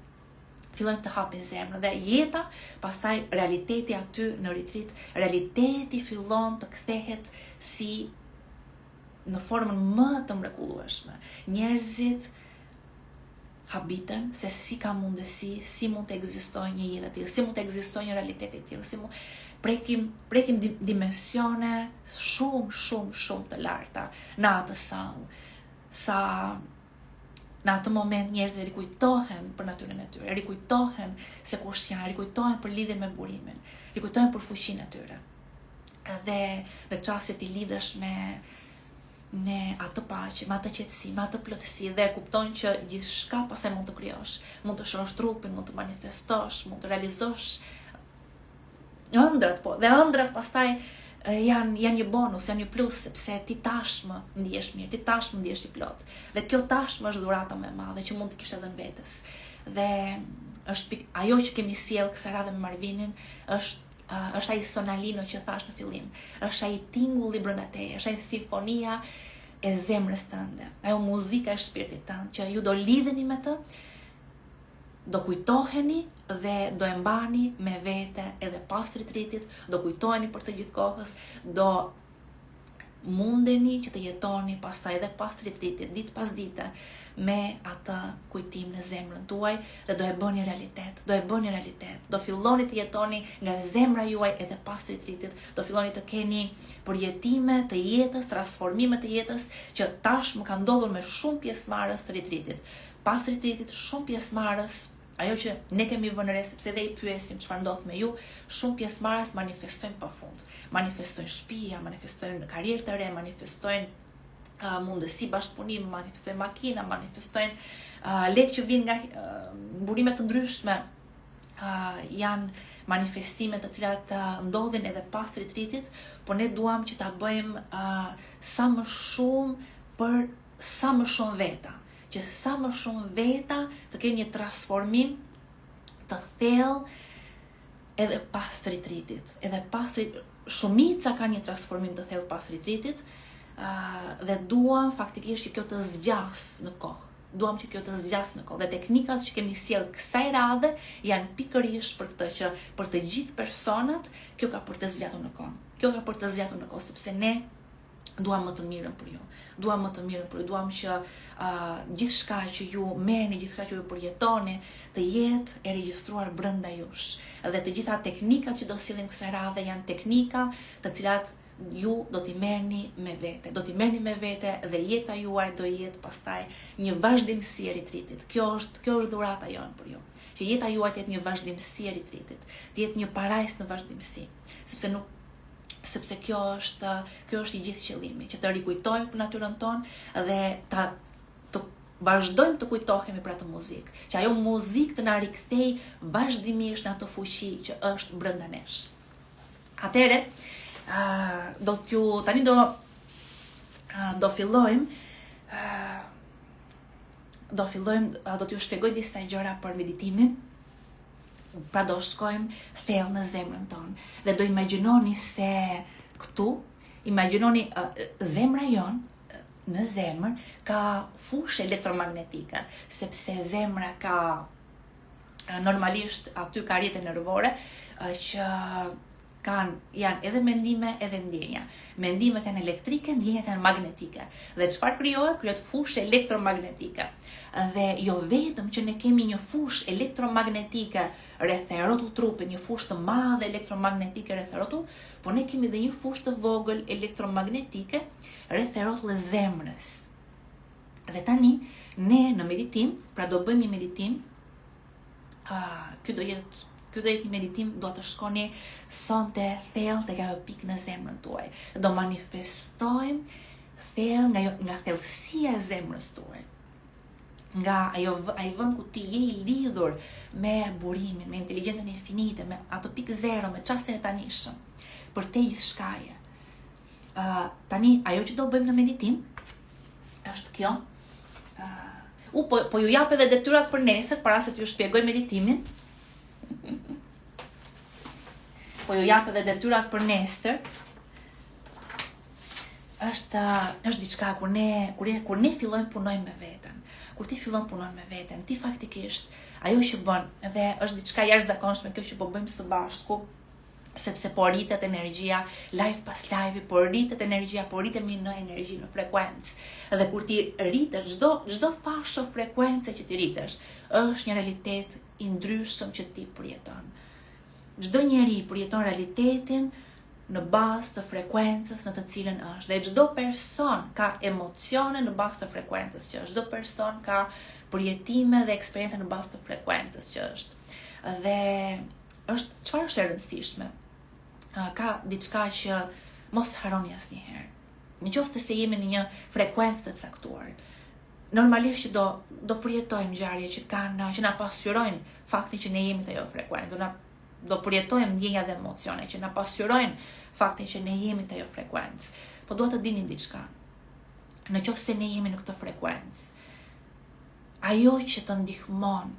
Fillojnë të hapin zemrën dhe jeta, pastaj realiteti aty në retreat, realiteti fillon të kthehet si në formën më të mrekullueshme. Njerëzit habiten se si ka mundësi, si mund të ekzistojë një jetë e tillë, si mund të ekzistojë një realitet e tillë, si mund prekim dimensione shumë të larta në atë sallë. Sa në atë moment njerëzit rikujtohen për natyrën e tyre, rikujtohen se kush janë, rikujtohen për lidhjen me burimin, rikujtohen për fuqinë e tyre. Dhe në çast që ti lidhesh me atë paqe, me atë qetësi, me atë plotësi dhe kupton që gjithçka pastaj mund të krijosh, mund të shërosh trupin, mund të manifestosh, mund të realizosh ëndrat, dhe ëndrat pastaj janë një bonus, janë një plus, sepse ti tashmë ndihesh mirë, ti tashmë ndihesh i plot. Dhe kjo tashmë është dhurata më e madhe që mund të kish edhe në vetes. Dhe është ajo që kemi sjell kësaj radhe me Marvinin, është ai sonalino që thash në fillim, është ai tingulli brenda teje, është ai simfonia e zemrës tënde, ajo muzika e shpirtit tënd që ju do lidheni me të, do kujtoheni dhe do e mbani me vete edhe pas retritit, do kujtoheni për të gjithë kohës, do mundeni që të jetoni pastaj edhe pas retritit, ditë pas dite, me atë kujtim në zemrën tuaj dhe do e bëni realitet, do filloni të jetoni nga zemra juaj edhe pas retritit, do filloni të keni përjetime të jetës, transformime të jetës që tash më ka ndodhur me shumë pjesëmarrës të retritit. Pas retritit shumë pjesëmarrës, ajo që ne kemi vënë re, sepse dhe i pyesim çfarë ndodh me ju, shumë pjesëmarrës manifestojnë pafund. Manifestojnë shtëpia, manifestojnë karrierë të re, manifestojnë mundësi bashkëpunimi, manifestojnë makina, manifestojnë lekë që vinë nga burime të ndryshme, janë manifestime të cilat ndodhin edhe pas retritit, por ne duam që ta bëjmë sa më shumë për sa më shumë veta, që sa më shumë veta të kenë një transformim të thellë edhe pas retritit. Shumica kanë një transformim të thellë pas retritit, dhe duam faktikisht që kjo të zgjas në kohë. Dhe teknikat që kemi sjell kësaj radhe janë pikërisht për këtë, që për të gjithë personat kjo ka për të zgjatur në kohë. Sepse ne duam më të mirën për ju. Duam që gjithçka që ju merrni, gjithçka që ju përjetoni, të jetë e regjistruar brenda jush. Dhe të gjitha teknikat që do sillim kësaj radhe janë teknika të cilat ju do t'i merrni me vete. Dhe jeta juaj do jetë pastaj një vazhdimsi e retritit. Kjo është dhurata jonë për ju. Që jeta juaj të jetë një vazhdimsi e retritit, të jetë një parajsë në vazhdimsi. Sepse kjo është i gjithë qëllimi, që të rikujtojmë për natyrën tonë dhe të vazhdojmë të kujtohemi për atë muzikë, që ajo muzikë të na rikthej vazhdimisht në atë fuqi që është brenda nesh. Atëre, tani do fillojmë do t'ju shpjegoj disa gjëra për meditimin. Pra do shkojmë thellë në zemrën tonë dhe do imagjinoni se këtu, imagjinoni zemra jonë, në zemër ka fushë elektromagnetike, sepse zemra ka normalisht aty ka rrjete nervore që janë edhe mendime edhe ndjenja. Mendimet janë elektrike, ndjenjat janë magnetike. Dhe çfarë krijohet fushë elektromagnetike. Dhe jo vetëm që ne kemi një fushë elektromagnetike rreth e rrotull trupit, një fushë të madhe elektromagnetike rreth e rrotull, por ne kemi edhe një fushë të vogël elektromagnetike rreth e rrotull e zemrës. Dhe tani ne në meditim, pra do bëjmë një meditim, ky do jetë një meditim, do të shkoni sonte thellë tek ajo pikë në zemrën tuaj. Do manifestojmë thellë nga thellësia e zemrës tuaj. Nga ai vend ku ti je i lidhur me burimin, me inteligjencën infinite, me ato pikë zero, me çastin e tanishëm, për te gjithçkaje. Tani ajo që do bëjmë në meditim është kjo. Po ju jap edhe detyrat për nesër, para se t'ju shpjegoj meditimin. Është diçka kur ne fillojmë punojmë me veten. Kur ti fillon punon me veten, ti faktikisht ajo që bën, edhe është diçka jashtëzakonshme kjo që po bëjmë së bashku, sepse po rritet energjia, live pas live, po rritet energjia, po rritemi në energji, në frekuencë. Dhe kur ti rritesh, çdo fashë frekuencë që ti rritesh, është një realitet i ndryshëm që ti përjeton. Çdo njeri përjeton realitetin në bazë të frekuencës në të cilën është. Dhe çdo person ka emocione në bazë të frekuencës që është. Çdo person ka përjetime dhe eksperjenca në bazë të frekuencës që është. Dhe çfarë është e rëndësishme? Ka diçka që mos harroni asnjëherë. Nëse se jemi në një frekuencë të caktuar, normalisht që do përjetojmë ngjarje që na pasqyrojnë faktin që ne jemi të ajo frekuencë, do përjetojmë ndjenja dhe emocione që na pasqyrojnë faktin që ne jemi të ajo frekuencë. Po dua të dini diçka. Në qoftë se ne jemi në këtë frekuencë, ajo që të ndihmon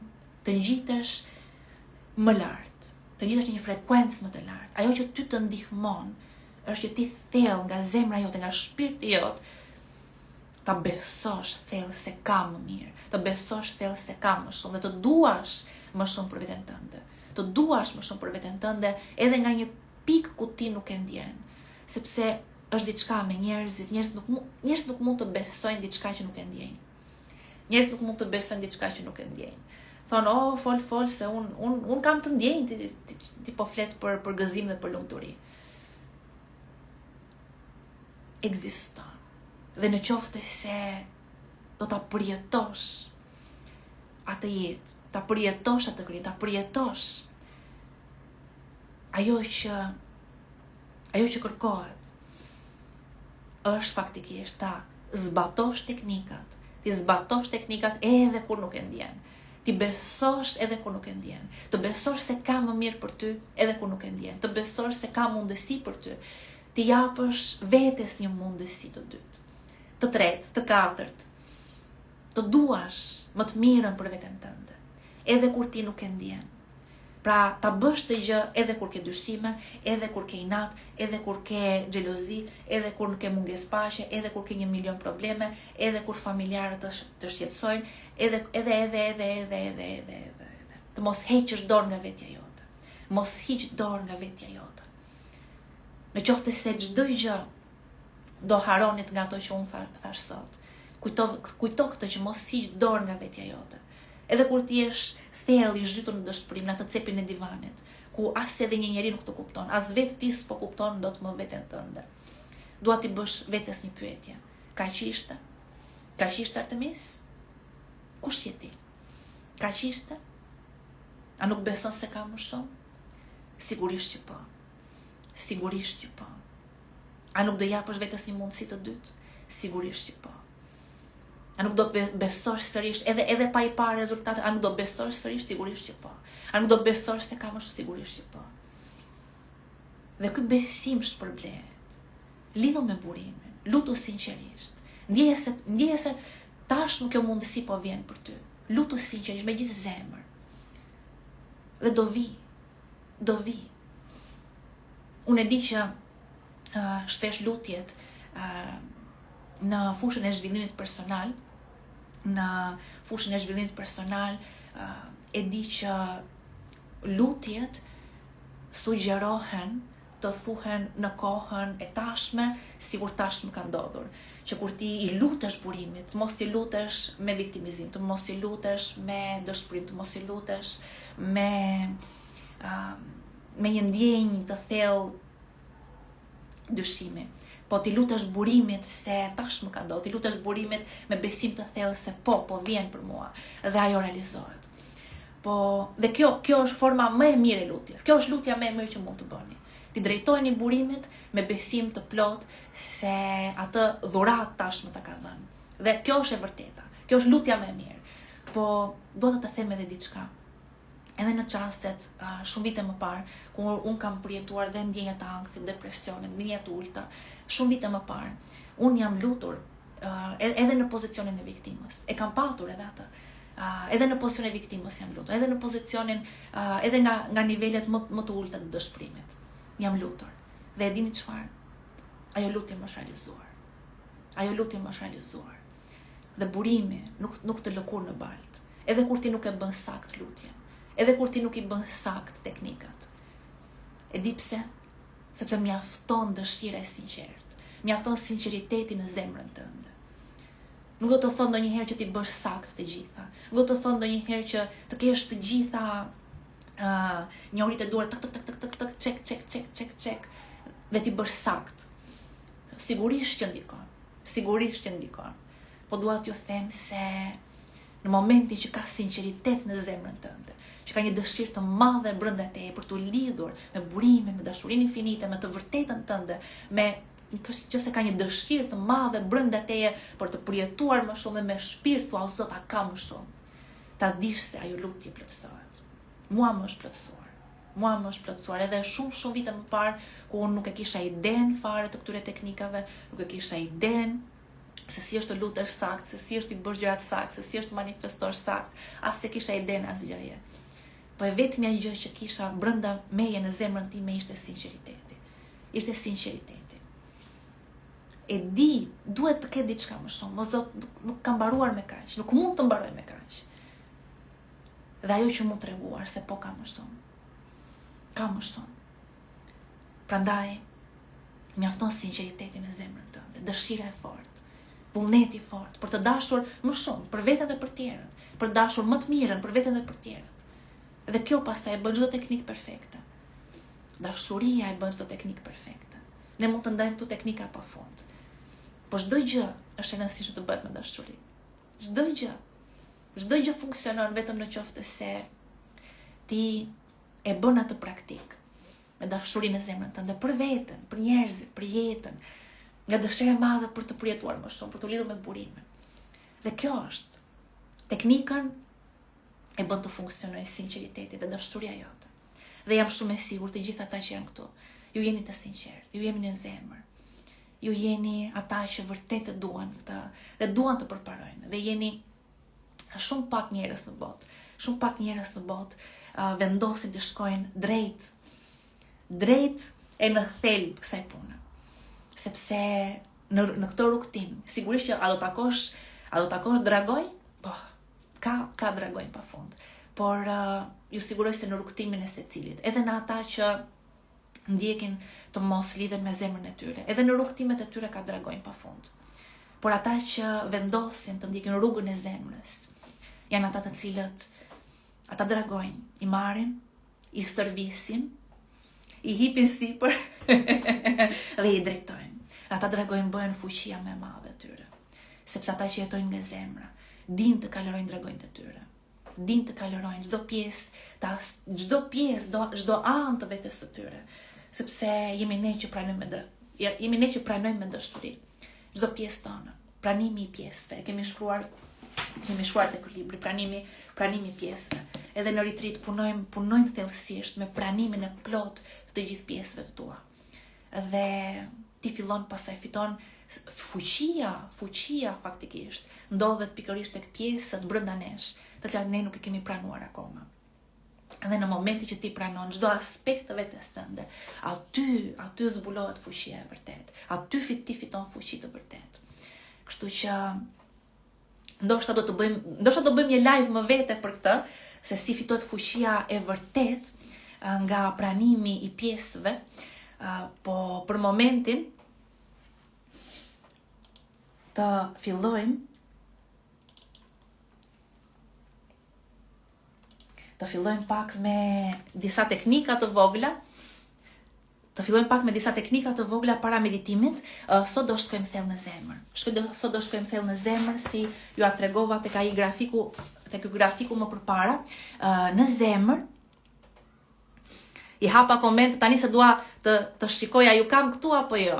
të ngjitesh më lart, të ngjitesh në një frekuencë më të lartë, ajo që ty të ndihmon është që ti thellë nga zemra jote, nga shpirti jot, ta besosh thellë se ka më mirë, të besosh thellë se ka më shumë dhe të duash më shumë për veten tënde. Të duash më shumë për veten tënde edhe nga një pikë ku ti nuk e ndjen, sepse është diçka me njerëzit, njerëzit nuk mund të besojnë diçka që nuk e ndjejnë. Njerëzit nuk mund të besojnë diçka që nuk e ndjejnë. Thonë, fol se un kam të ndjenjë, ti po flet për gëzim dhe për lumturi. Ekziston. Dhe në qoftë se do ta përjetosh atë jetë, ta përjetosh atë krijim, ta përjetosh ajo që kërkohet, është faktikisht ta zbatosh teknikat. Ti zbatosh teknikat edhe kur nuk e ndjen. Ti besosh edhe kur nuk e ndjen. Të besosh se ka më mirë për ty edhe kur nuk e ndjen. Të besosh se ka mundësi për ty. Ti japësh vetes një mundësi të dytë, të tretë, të katërt. Të duash më të mirën për veten tënde, edhe kur ti nuk e ndjen. Pra, ta bësh të gjë edhe kur ke dyshime, edhe kur ke inat, edhe kur ke xhelozi, edhe kur ke mungesë paqe, edhe kur ke 1 milion probleme, edhe kur familjarët të shqetësojnë, edhe. Të mos heqësh dorë nga vetja jote. Mos hiq dorë nga vetja jote. Në qoftë se çdo gjë do haronit nga ato që unë thash sot, kujto këtë që mos hiq dorë nga vetja jote. Edhe kur ti jesh thellë i zhytur në dëshpërim, në atë cepin e divanit, ku as edhe një njeri nuk të kupton, as vetë ti s'po kupton dot më veten tënde. Dua ti bësh vetes një pyetje. Kaq ishte? Kaq ishte Artemis? Kush je ti? Kaq ishte? A nuk beson se ka më shumë? Sigurisht që po. Sigurisht që po. A nuk do japësh vetes një mundësi të dytë? Sigurisht që po. A nuk do besosh sërish edhe pa i parë rezultate? A nuk do besosh sërish? Sigurisht që po. A nuk do besosh se ka më shumë? Sigurisht që po. Dhe ky besim shpërblet. Lidhu me burimin, lutu sinqerisht. Ndjeje se tashmë kjo mundësi po vjen për ty. Lutu sinqerisht me gjithë zemër. Dhe do vi. Unë e di që shpesh lutjet në fushën e zhvillimit personal, e di që lutjet sugjerohen të thuhen në kohën e tashme, sikur tashmë ka ndodhur. Që kur ti i lutesh burimit, mos ti lutesh me viktimizim, të mos ti lutesh me dëshpërim, të mos ti lutesh me një ndjenjë të thellë dyshimi. Po ti lutesh burimit se tashmë ka ndodhur, ti lutesh burimit me besim të thellë se po vjen për mua dhe ajo realizohet. Dhe kjo është forma më e mirë e lutjes. Kjo është lutja më e mirë që mund të bëni. Ti drejtojeni burimit me besim të plot se atë dhuratë tashmë ta ka dhënë. Dhe kjo është e vërteta. Kjo është lutja më e mirë. Po do të them edhe diçka. Edhe në çastet shumë vite më parë, kur unë kam përjetuar dhe ndjenja të ankthit, depresionet, ndjenja të ulta, shumë vite më parë, unë jam lutur edhe në pozicionin e viktimës. E kam patur edhe atë. Edhe në pozicionin e viktimës jam lutur, edhe në pozicionin edhe nga nivelet më të ulta të dëshpërimit. Jam lutur. Dhe e dini çfarë? Ajo lutje më është realizuar. Dhe burimi nuk të lëkur në baltë. Edhe kur ti nuk e bën sakt lutjen. Edhe kur ti nuk i bën sakt teknikat. E di pse? Sepse mjafton dëshira e sinqert. Mjafton sinqeriteti në zemrën tënde. Nuk do të thonë ndonjëherë që ti bësh sakt të gjitha. Nuk do të thonë ndonjëherë që të kesh të gjitha njohuritë e duar çek dhe ti bësh sakt. Sigurisht që ndikon. Po dua t'ju them se në momentin që ka sinqeritet në zemrën tënde, që ka një dëshirë të madhe brenda teje për të lidhur me burimin, me dashurinë infinite, me të vërtetën tënde, që se ka një dëshirë të madhe brenda teje për të përjetuar më shumë dhe me shpirt thua, o Zot, a ka më shumë. Ta dish se ajo lutje plotësohet. Mua më është plotësuar. mua më është plotësuar edhe shumë vite më parë ku unë nuk e kisha iden fare të këtyre teknikave, nuk e kisha iden se si është të lutesh sakt, se si është i bësh gjërat sakt, se si është të manifestosh sakt, as se kisha iden asgjëje. Po e vetmja gjë që kisha brenda meje në zemrën time ishte sinqeriteti. Ishte sinqeriteti. E di, duhet të ketë diçka më shumë, mos nuk ka mbaruar me kaq, nuk mund të mbaroj me kaq. Dhe ajo që mu treguar se po ka më shumë. Ka më shumë. Prandaj, mjafton sinqeriteti në zemrën tënde, dëshira e fortë, vullneti fort, për të dashur më shumë, për veten dhe për tjerët, për të dashur më të mirën, për veten dhe për tjerët. Dhe kjo pastaj e bën çdo teknikë perfekte. Dashuria e bën çdo teknikë perfekte. Ne mund të ndajmë këtu teknika pafund. Po çdo gjë është e rëndësishme të bëhet me dashuri. Çdo gjë. Çdo gjë funksionon vetëm në qoftë se ti e bën atë praktik me dashurinë në zemrën tënde për veten, për njerëzit, për jetën, nga dëshira e madhe për të përjetuar më shumë, për të lidhur me burimin. Dhe kjo është teknikën e bën të funksionojë sinqeriteti dhe dashuria jote. Dhe jam shumë e sigurt të gjithë ata që janë këtu, ju jeni të sinqertë, ju jeni në zemër. Ju jeni ata që vërtet e duan këtë dhe duan të përparojnë. Dhe jeni shumë pak njerëz në botë. Shumë pak njerëz në botë vendosin të shkojnë drejt e në thelb kësaj pune. Sepse në këtë rrugtim, sigurisht që a do takosh dragoj? Po, ka dragoj pafund. Por ju siguroj se në rrugtimin e secilit, edhe në ata që ndjekin të mos lidhen me zemrën e tyre, edhe në rrugtimet e tyre ka dragojnë pafund. Por ata që vendosin të ndjekin rrugën e zemrës, janë ata të cilët ata dragojnë, i marrin, i stërvisin, i hipin sipër dhe i drejtojnë. Ata dragojnë bëhen fuqia më e madhe e tyre, sepse ata që jetojnë nga zemra, din të kalorojnë dragojnë të tyre. Din të kalorojnë çdo pjesë, çdo anë të vetes së tyre, sepse jemi ne që pranojmë me dashuri. Çdo pjesë tonë, pranimi i pjesëve. Kemi shkruar tek libri pranimi i pjesëve. Edhe në retreat punojmë thellësisht me pranimin e plot të gjithë pjesëve të tua. Dhe ti fillon pastaj fiton fuqia faktikisht ndodhet pikërisht tek pjesët brenda nesh, të cilat ne nuk e kemi pranuar akoma. Dhe në momentin që ti pranon çdo aspekt të vetes tënde, aty zbulohet fuqia e vërtet. Aty ti fiton fuqi të vërtet. Kështu që ndoshta do bëjmë një live më vete për këtë, se si fitohet fuqia e vërtet nga pranimi i pjesëve, po për momentin të fillojmë pak me disa teknika të vogla. Para meditimit. Sot do shkojmë thellë në zemër. Sot do shkojmë thellë në zemër, si ju a tregova tek ai grafiku më përpara. Në zemër. I hapa koment tani se dua të shikoja ju kam këtu apo jo.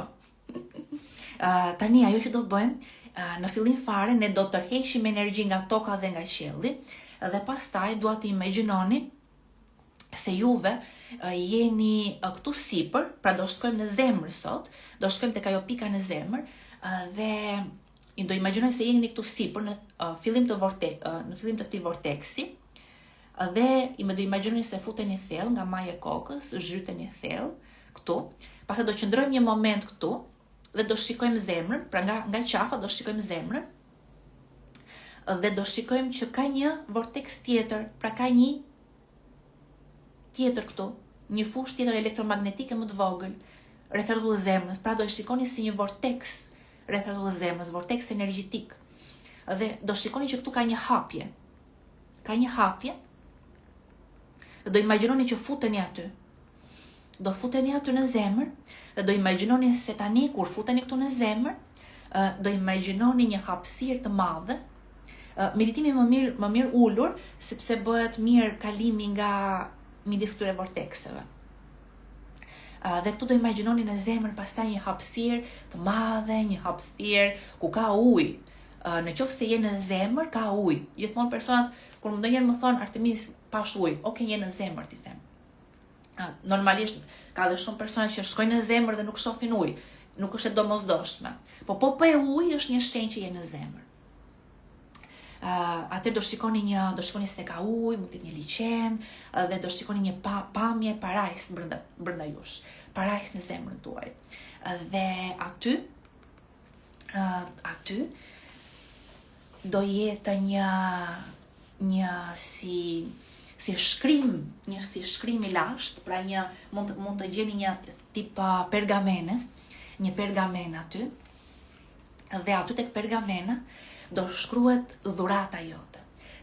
Tani ajo që do bëjmë, në fillim fare ne do të tërheqim energji nga toka dhe nga qielli. Dhe pastaj dua të imagjinoni se juve jeni këtu sipër, pra do shkojmë në zemër sot, do shkojmë tek ajo pika në zemër dhe do imagjinoni se jeni këtu sipër në fillim të këtij vorteksi dhe do imagjinoni se futeni thellë nga maja e kokës, zhyteni thellë këtu, pastaj do qëndrojmë një moment këtu dhe do shikojmë zemrën, pra nga qafa do shikojmë zemrën. Dhe do shikojmë që ka një vorteks tjetër, pra ka një tjetër këtu, një fushë tjetër elektromagnetike më të vogël, rreth rrethull zemrës, pra do e shikoni si një vorteks rreth rrethull zemrës, vorteks energjetik. Dhe do shikoni që këtu ka një hapje. Dhe do imagjinoni që futeni aty. Do futeni aty në zemër, dhe do imagjinoni se tani kur futeni këtu në zemër, do imagjinoni një hapësirë të madhe. Meditimi më mirë ulur, sepse bëhet mirë kalimi nga midis këtyre vortekseve. Dhe këtu do imagjinoni në zemër pastaj një hapësirë të madhe, një hapësirë ku ka ujë. Në qoftë se je në zemër, ka ujë. Gjithmonë personat kur ndonjëherë më thon Artemis pash ujë, okay, je në zemër, ti them. Normalisht ka dhe shumë persona që shkojnë në zemër dhe nuk shohin ujë, nuk është e domosdoshme. Po e ujë është një shenjë që je në zemër. Atë do shikoni se ka ujë, mund të një liqen, dhe do shikoni një pamje parajs brenda jush, parajs në zemrën tuaj. Dhe aty do jetë një si shkrim i lashtë, pra mund të gjeni një tip pergamene, një pergamen aty, dhe aty tek pergamena do shkruhet dhurata jote.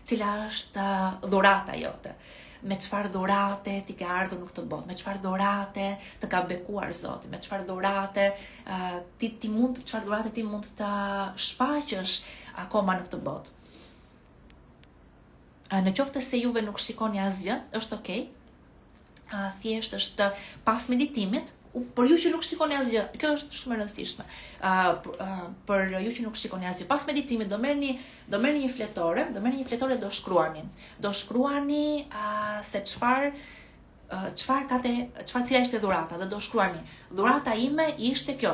Cila është dhurata jote? Me çfarë dhurate ti ke ardhur në këtë botë? Me çfarë dhurate të ka bekuar Zoti? Me çfarë dhurate ti mund të shfaqësh akoma në këtë botë? Në qoftë se juve nuk shikoni asgjë, është okay. Thjesht është pas meditimit, për ju që nuk shikoni asgjë, kjo është shumë e rëndësishme. Për ju që nuk shikoni asgjë, pas meditimit do merrni një fletore, do shkruani. Do shkruani se cila ishte dhurata, dhe do shkruani. Dhurata ime ishte kjo.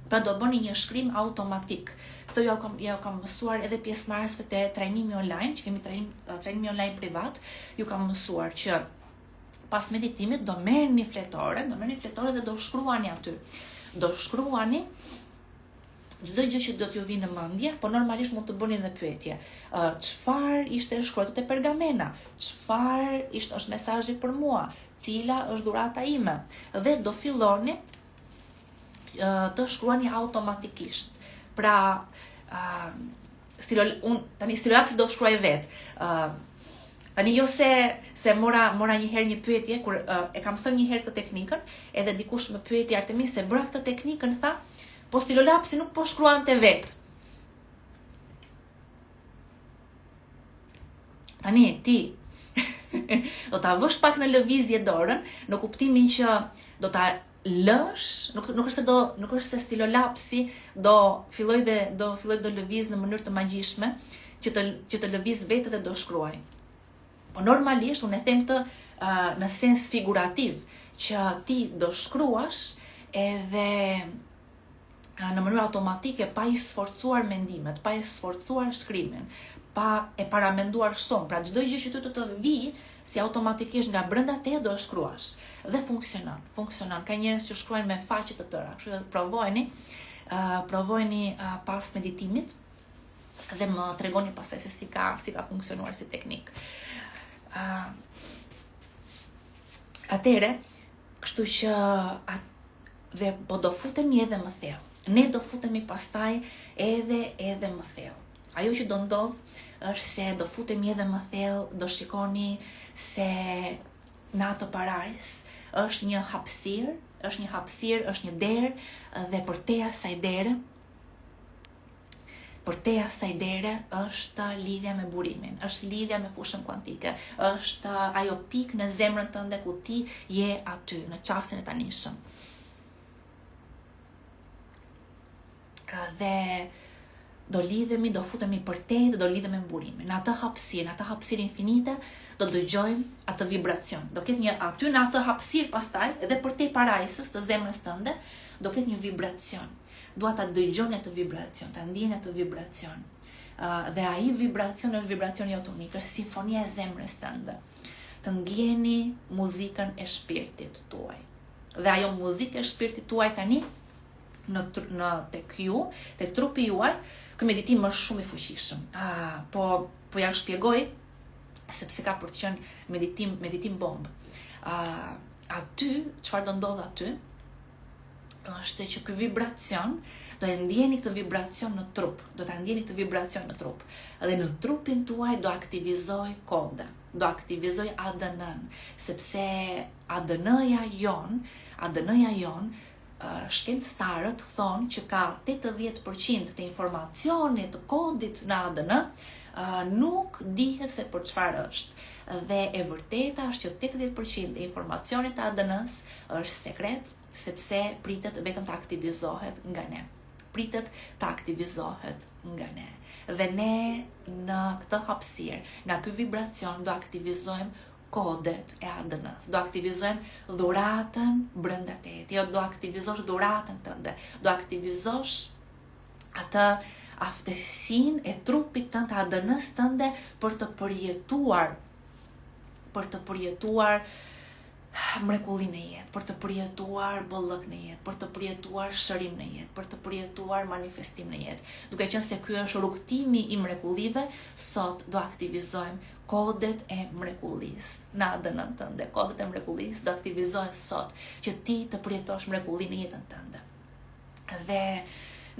Pra do bëni një shkrim automatik. Këto ja kam mësuar edhe pjesëmarrësve të trajnimi online, që kemi trajnimi online privat, ju kam mësuar që pas meditimit do merrni fletore dhe do shkruani aty. Do shkruani çdo gjë që do t'ju vinë në mendje, po normalisht mund të bëni edhe pyetje. Çfarë ishte shkruar te pergamena? Çfarë është mesazhi për mua? Cila është dhurata ime? Dhe do filloni të shkruani automatikisht. Pra, tani stilolapsi do shkruaj vetë. Tani jo se mora një herë një pyetje, kur e kam thënë një herë këtë teknikën, edhe dikush më pyeti Artemis se bëra këtë teknikën, tha, po stilolapsi nuk po shkruante vetë. Tani ti do ta vësh pak në lëvizje dorën, në kuptimin që do ta lësh, nuk është se stilolapsi do filloj të lëviz në mënyrë të magjishme, që të lëviz vetë dhe do shkruaj. Po normalisht unë e them këtë në sens figurativ, që ti do shkruash edhe në mënyrë automatike, pa i sforcuar mendimet, pa i sforcuar shkrimin, pa e paramenduar shumë. Pra çdo gjë që ty të vi, si automatikisht nga brenda te do e shkruash. Dhe funksionon. Ka njerëz që shkruajnë me faqe të tëra. Kështu që provojeni pas meditimit dhe më tregoni pastaj se si ka funksionuar si teknik. Atëre, kështu që dhe po do futemi edhe më thellë. Ne do futemi pastaj edhe më thellë. Ajo që do ndodh është se do futemi edhe më thellë, do shikoni se në atë parajs është një hapësirë, është një derë, dhe për te asaj dere është lidhja me burimin, është lidhja me fushën kuantike, është ajo pikë në zemrën tënde ku ti je aty, në çastin e tanishëm. Dhe do lidhemi, do futemi për te dhe do lidhemi me burimin. Në atë hapësirë infinite, do dëgjojmë atë vibracion. Do ketë aty në atë hapësirë pastaj, edhe për te parajsës të zemrës tënde, do ketë një vibracion. Dua ta dëgjoni atë vibracion, ta ndjeni atë vibracion. Dhe ai vibracion është vibracioni jot unik, është simfonia e zemrës tënde. Të ndjeni muzikën e shpirtit tuaj. Dhe ajo muzikë e shpirtit tuaj tani tek trupi juaj, ky meditim është shumë i fuqishëm. Po ja shpjegoj sepse ka për të qenë meditim bomb. Aty, çfarë do ndodh aty? Është që ky vibracion do e ndjeni këtë vibracion në trup, Dhe në trupin tuaj do aktivizoj kode, do aktivizoj ADN-n, sepse ADN-ja jon, shkencëtarët thonë që ka 80% të informacionit të kodit në ADN nuk dihet se për çfarë është. Dhe e vërteta është që 80% e informacionit të ADN-s është sekret, sepse pritet vetëm të aktivizohet nga ne. Dhe ne në këtë hapësirë, nga ky vibracion do aktivizojmë kodet e ADN-s. Do aktivizojmë dhuratën brenda teje. Jo, do aktivizosh dhuratën tënde. Do aktivizosh atë aftësinë e trupit tënd, ADN-s tënde për të përjetuar mrekullinë e jetë, për të përjetuar bollëk në jetë, për të përjetuar shërim në jetë, për të përjetuar manifestim në jetë. Duke qenë se ky është rrugtimi i mrekullive, sot do aktivizojmë kodet e mrekullisë në ADN-n tënde. Kodet e mrekullisë do aktivizohen sot që ti të përjetosh mrekullinë në jetën tënde. Dhe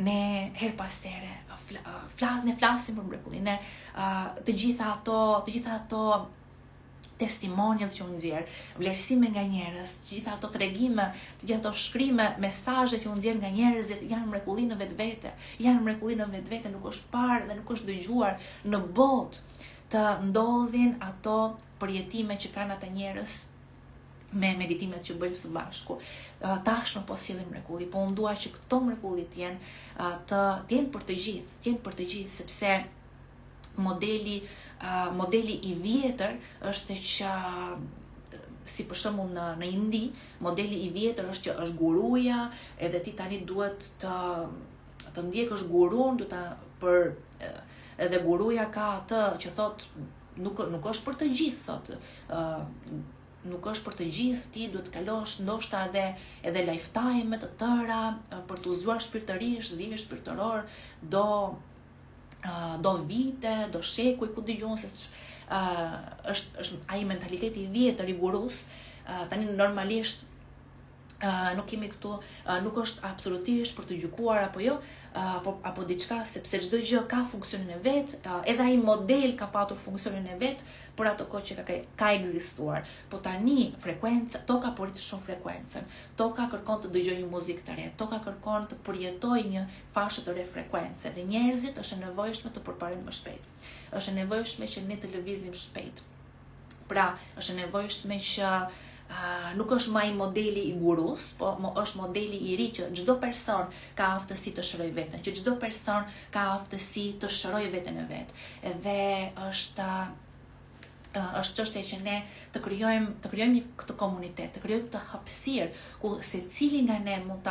ne her pas here ne flasim për mrekullinë, të gjitha ato testimonjët që unë nxjerr, vlerësime nga njerëz, të gjitha ato tregime, të gjitha ato shkrime, mesazhe që unë nxjerr nga njerëzit janë mrekulli në vetvete. Janë mrekulli në vetvete, nuk është parë dhe nuk është dëgjuar në botë të ndodhin ato përjetime që kanë ata njerëz me meditimet që bëjmë së bashku. Tashmë po sillim mrekulli, po unë dua që këto mrekulli të jenë për të gjithë, sepse modeli i vjetër është që, si për shembull në Indi, modeli i vjetër është që është guruja, edhe ti tani duhet të ndjekësh gurun, edhe guruja ka atë që thot nuk është për të gjithë, thot. Nuk është për të gjithë, ti duhet të kalosh ndoshta edhe lifetime të tëra për të uzuar shpirtërisht, zgjidhje shpirtëror, do vite, do shekuj, ku dëgjon se është ai mentaliteti i vjetër i gurus. Tani normalisht nuk kemi këtu, nuk është absolutisht për të gjykuar apo jo, apo diçka, sepse çdo gjë ka funksionin e vet, edhe ai model ka patur funksionin e vet për ato kohë që ka ekzistuar. Po tani toka po rrit shumë frekuencën. Toka kërkon të dëgjojë një muzikë të re, toka kërkon të përjetojë një fashë të re frekuencë, dhe njerëzit është e nevojshme të përparen më shpejt. Është e nevojshme që ne të lëvizim shpejt. Pra, është e nevojshme që nuk është më ai modeli i gurus, po është modeli i ri që çdo person ka aftësi të shërojë veten, që çdo person ka aftësi të shërojë veten e vet. Edhe është çështje që ne të krijojmë këtë komunitet, të krijojmë këtë hapësirë ku secili nga ne mund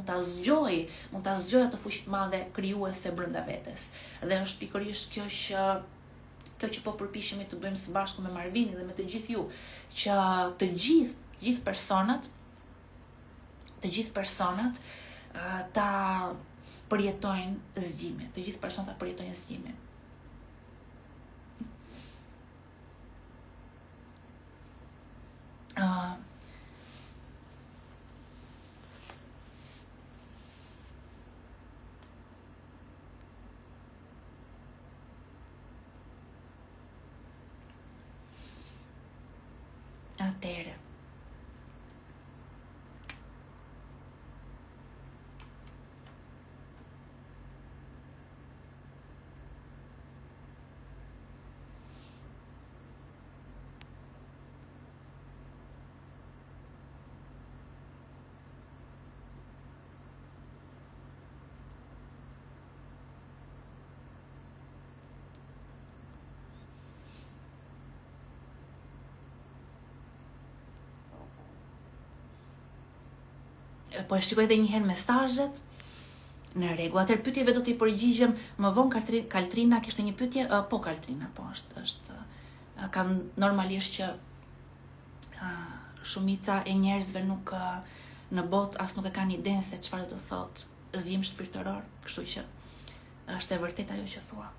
ta zgjojë atë fuqi të madhe krijuese brenda vetes. Dhe është pikërisht kjo që po përpiqemi të bëjmë së bashku me Marvinin dhe me të gjithë ju, që të gjithë personat ta përjetojnë zgjimin, të gjithë personat ta përjetojnë zgjimin. Atëre. Po e shikoj edhe një herë mesazhet. Në rregull, atëherë pyetjeve do t'i përgjigjem më vonë. Kaltrina kishte një pyetje, po Kaltrina, po është kanë normalisht që shumica e njerëzve nuk në botë as nuk e kanë idenë se çfarë do thot zgjim shpirtëror, kështu që është e vërtetë ajo që thua.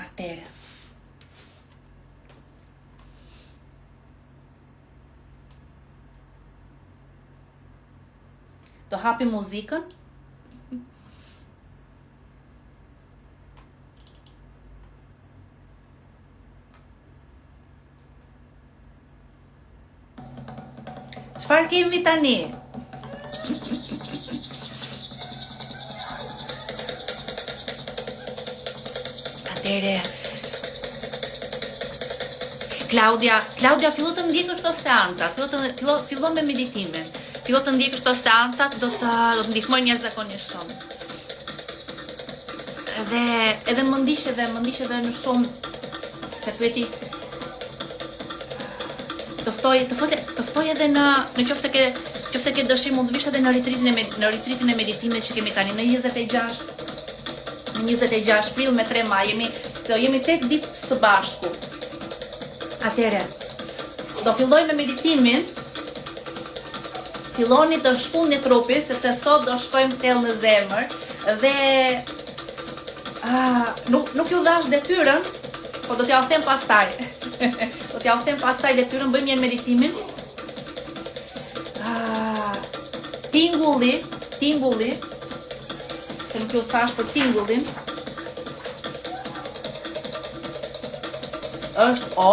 Atëre. Do hapim muzikën. Çfarë kemi tani? Atëre, Klaudia fillo të ndjekë këto seancat, fillo me meditimin. Fillo të ndjekë këto seancat, do të ndihmoj njerëzakonisht shumë. Edhe më ndish edhe në shumë se pyeti të ftoj edhe në qoftë se ke dëshirë mund të vish edhe në retreatin e meditimit që kemi tani në 26 prill me 3 maj jemi 8 ditë së bashku. Atëre, do filloj me meditimin. Filloni të shkuni trupi, sepse sot do shkojmë thellë në zemër dhe nuk ju dhash detyrën, po do t'ja u them pastaj. Do t'ja u them pastaj detyrën, bëjmë një meditimin. Tingulli, se nuk ju thash për tingullin, është po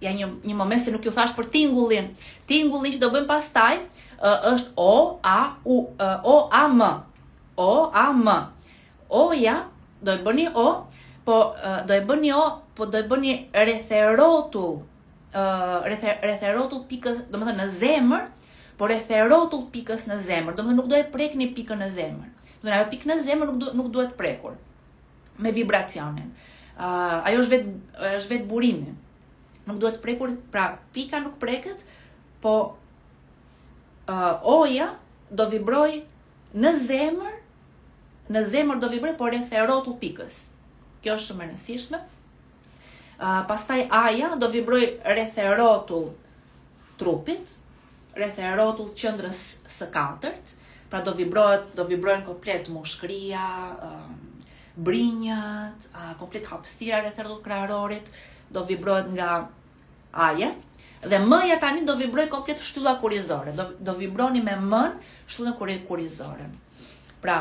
ja një moment se nuk ju thash për tingullin. Tingullin që do bëjmë pastaj është O-A-M. O-ja, do e bëni O, po do e bëni rrethe-rrotull pikës, domethënë në zemër, po rrethe-rrotull pikës në zemër. Domethënë nuk do e prekni pikën në zemër. Domethënë ajo pikë në zemër nuk duhet prekur me vibracionin. Ajo është vetë burimi. Nuk duhet prekur, pra pika nuk preket, po oja do vibroj në zemër do vibroj, por rrethe-rrotull pikës. Kjo është shumë e rëndësishme. Pastaj aja do vibroj rrethe-rrotull trupit, rrethe-rrotull qendrës së katërt, pra do vibrojnë komplet mushkëria, brinjat, komplet hapësira rrethe-rrotull kraharorit, do vibrohet nga aja. Dhe M-ja tani do vibroj komplet shtylla kurizore. Do vibroni me M-n shtyllën kurizore. Pra,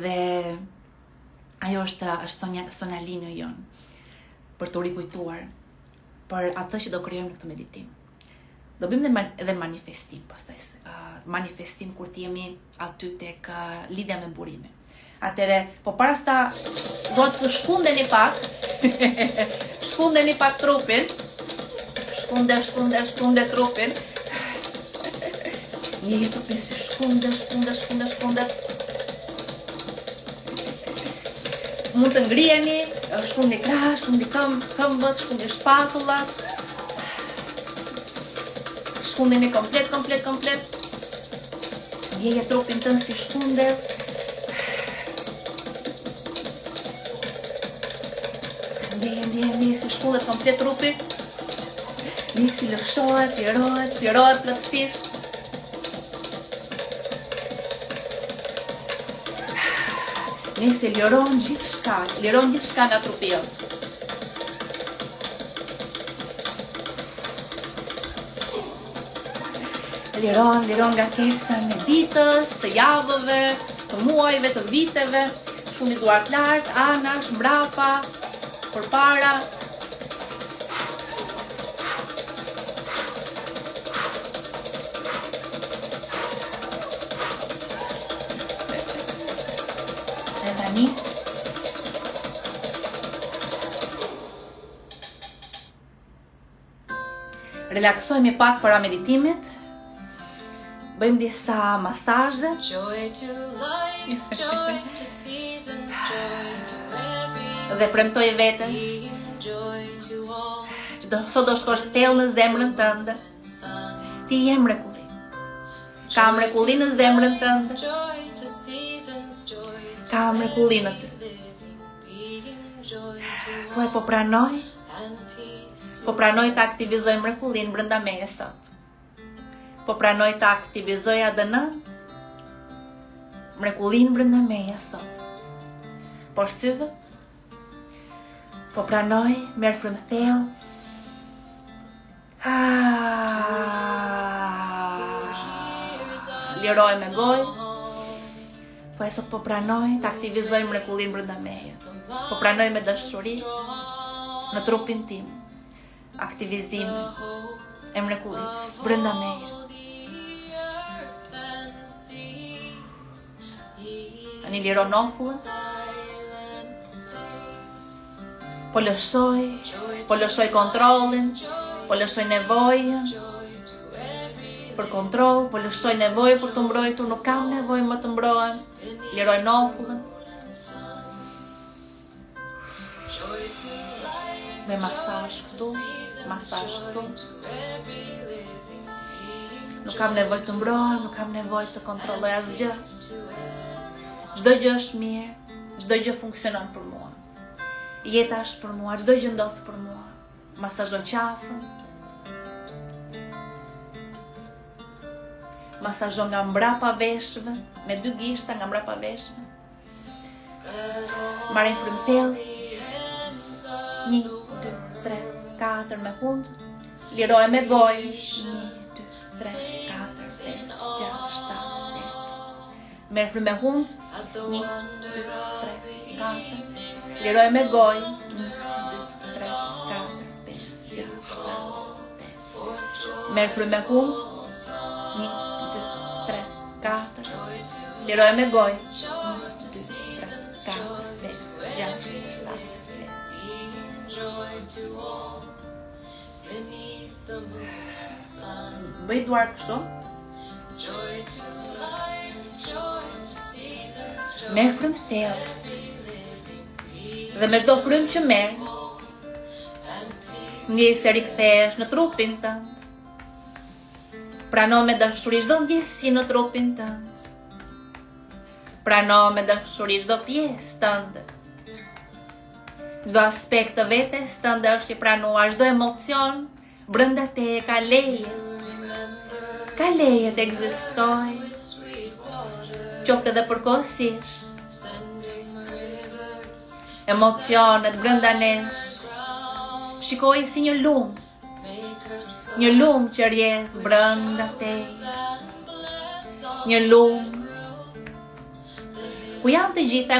dhe ajo është sonjalinja jonë për të rikujtuar për atë që do krijojmë në këtë meditim. Do bëjmë edhe manifestim pastaj. Manifestim kur të jemi aty tek lidhja me burimin. Atëre, po para sta do të shkundeni pak. Shkundeni pak trupin. Shkunde trupin. Një trupin si shkunde. Mund të ngriheni, shkundi krah, shkundi këmbët, shkundi shpatullat. Shkundeni komplet. Ndjeje trupin tënë si shkundet. Ndjeje si shkundet komplet trupi. Ndjeje si lëfshohet, lirohet plotësisht. Ndjeje si liron gjithçka nga trupi jot. Liron nga kesën e ditës, të javëve, të muajve, të viteve, shkundi duart lart, anash, mbrapa, përpara. E tani relaksojmë pak para meditimit. Bëjmë disa masazhe. Dhe premtoj vetes që sot do shkosh thellë në zemrën tënde. Ti je mrekulli. Ka mrekulli në zemrën tënde. Ka mrekulli në ty. Thuaj po pranoj të aktivizoj mrekullin brenda meje sot. Po pranoj të aktivizoj ADN, mrekullin brenda meje sot. Po shtyve, po pranoj, merë frymë thellë. Liroj me gojë. Po e sot po pranoj të aktivizoj mrekullin brenda meje. Po pranoj me dashuri në trupin tim aktivizimin e mrekullis brenda meje. Tani liro nofullën. Po lëshoj kontrollin, po lëshoj nevojën për kontroll, po lëshoj nevojë për të mbrojtur, nuk kam nevojë më të mbrohem. Liroj nofullën. Me masazh këtu. Nuk kam nevojë të mbrohem, nuk kam nevojë të kontrolloj asgjë. Çdo gjë është mirë, çdo gjë funksionon për mua. Jeta është për mua, çdo gjë ndodh për mua. Masazhoj qafën. Masazhoj nga mbrapa veshëve, me 2 gishta nga mbrapa veshëve. Marrin frymthell. 1, 2, 3, 4 me hund. Liroj me gojë. 1, 2, 3, 4, 5, 6, 7, 8. Merr frymë me hund. 1, 2, 3, 4. Liroj me gojë. 1, 2, 3, 4, 5, 6, 7, 8. Merr frymë me hund. 1, 2, 3, 4. Liroj me gojë. 1, 2, 3, 4, 5, 6, 7, 8. Bëj duart kështu. Merr frymë thellë. Dhe me çdo frymë që merr, ndjej se rikthehesh në trupin tënd. Prano me dashuri çdo ndjesi në trupin tënd. Prano me dashuri çdo pjesë tënde. Çdo aspekt të vetes tënde është i pranuar, çdo emocion brenda teje ka leje. Ka leje të ekzistojë. Qoftë edhe përkohësisht. Emocionet brenda nesh shikoj si një lumë që rjedh brenda teje. Një lumë ku janë të gjitha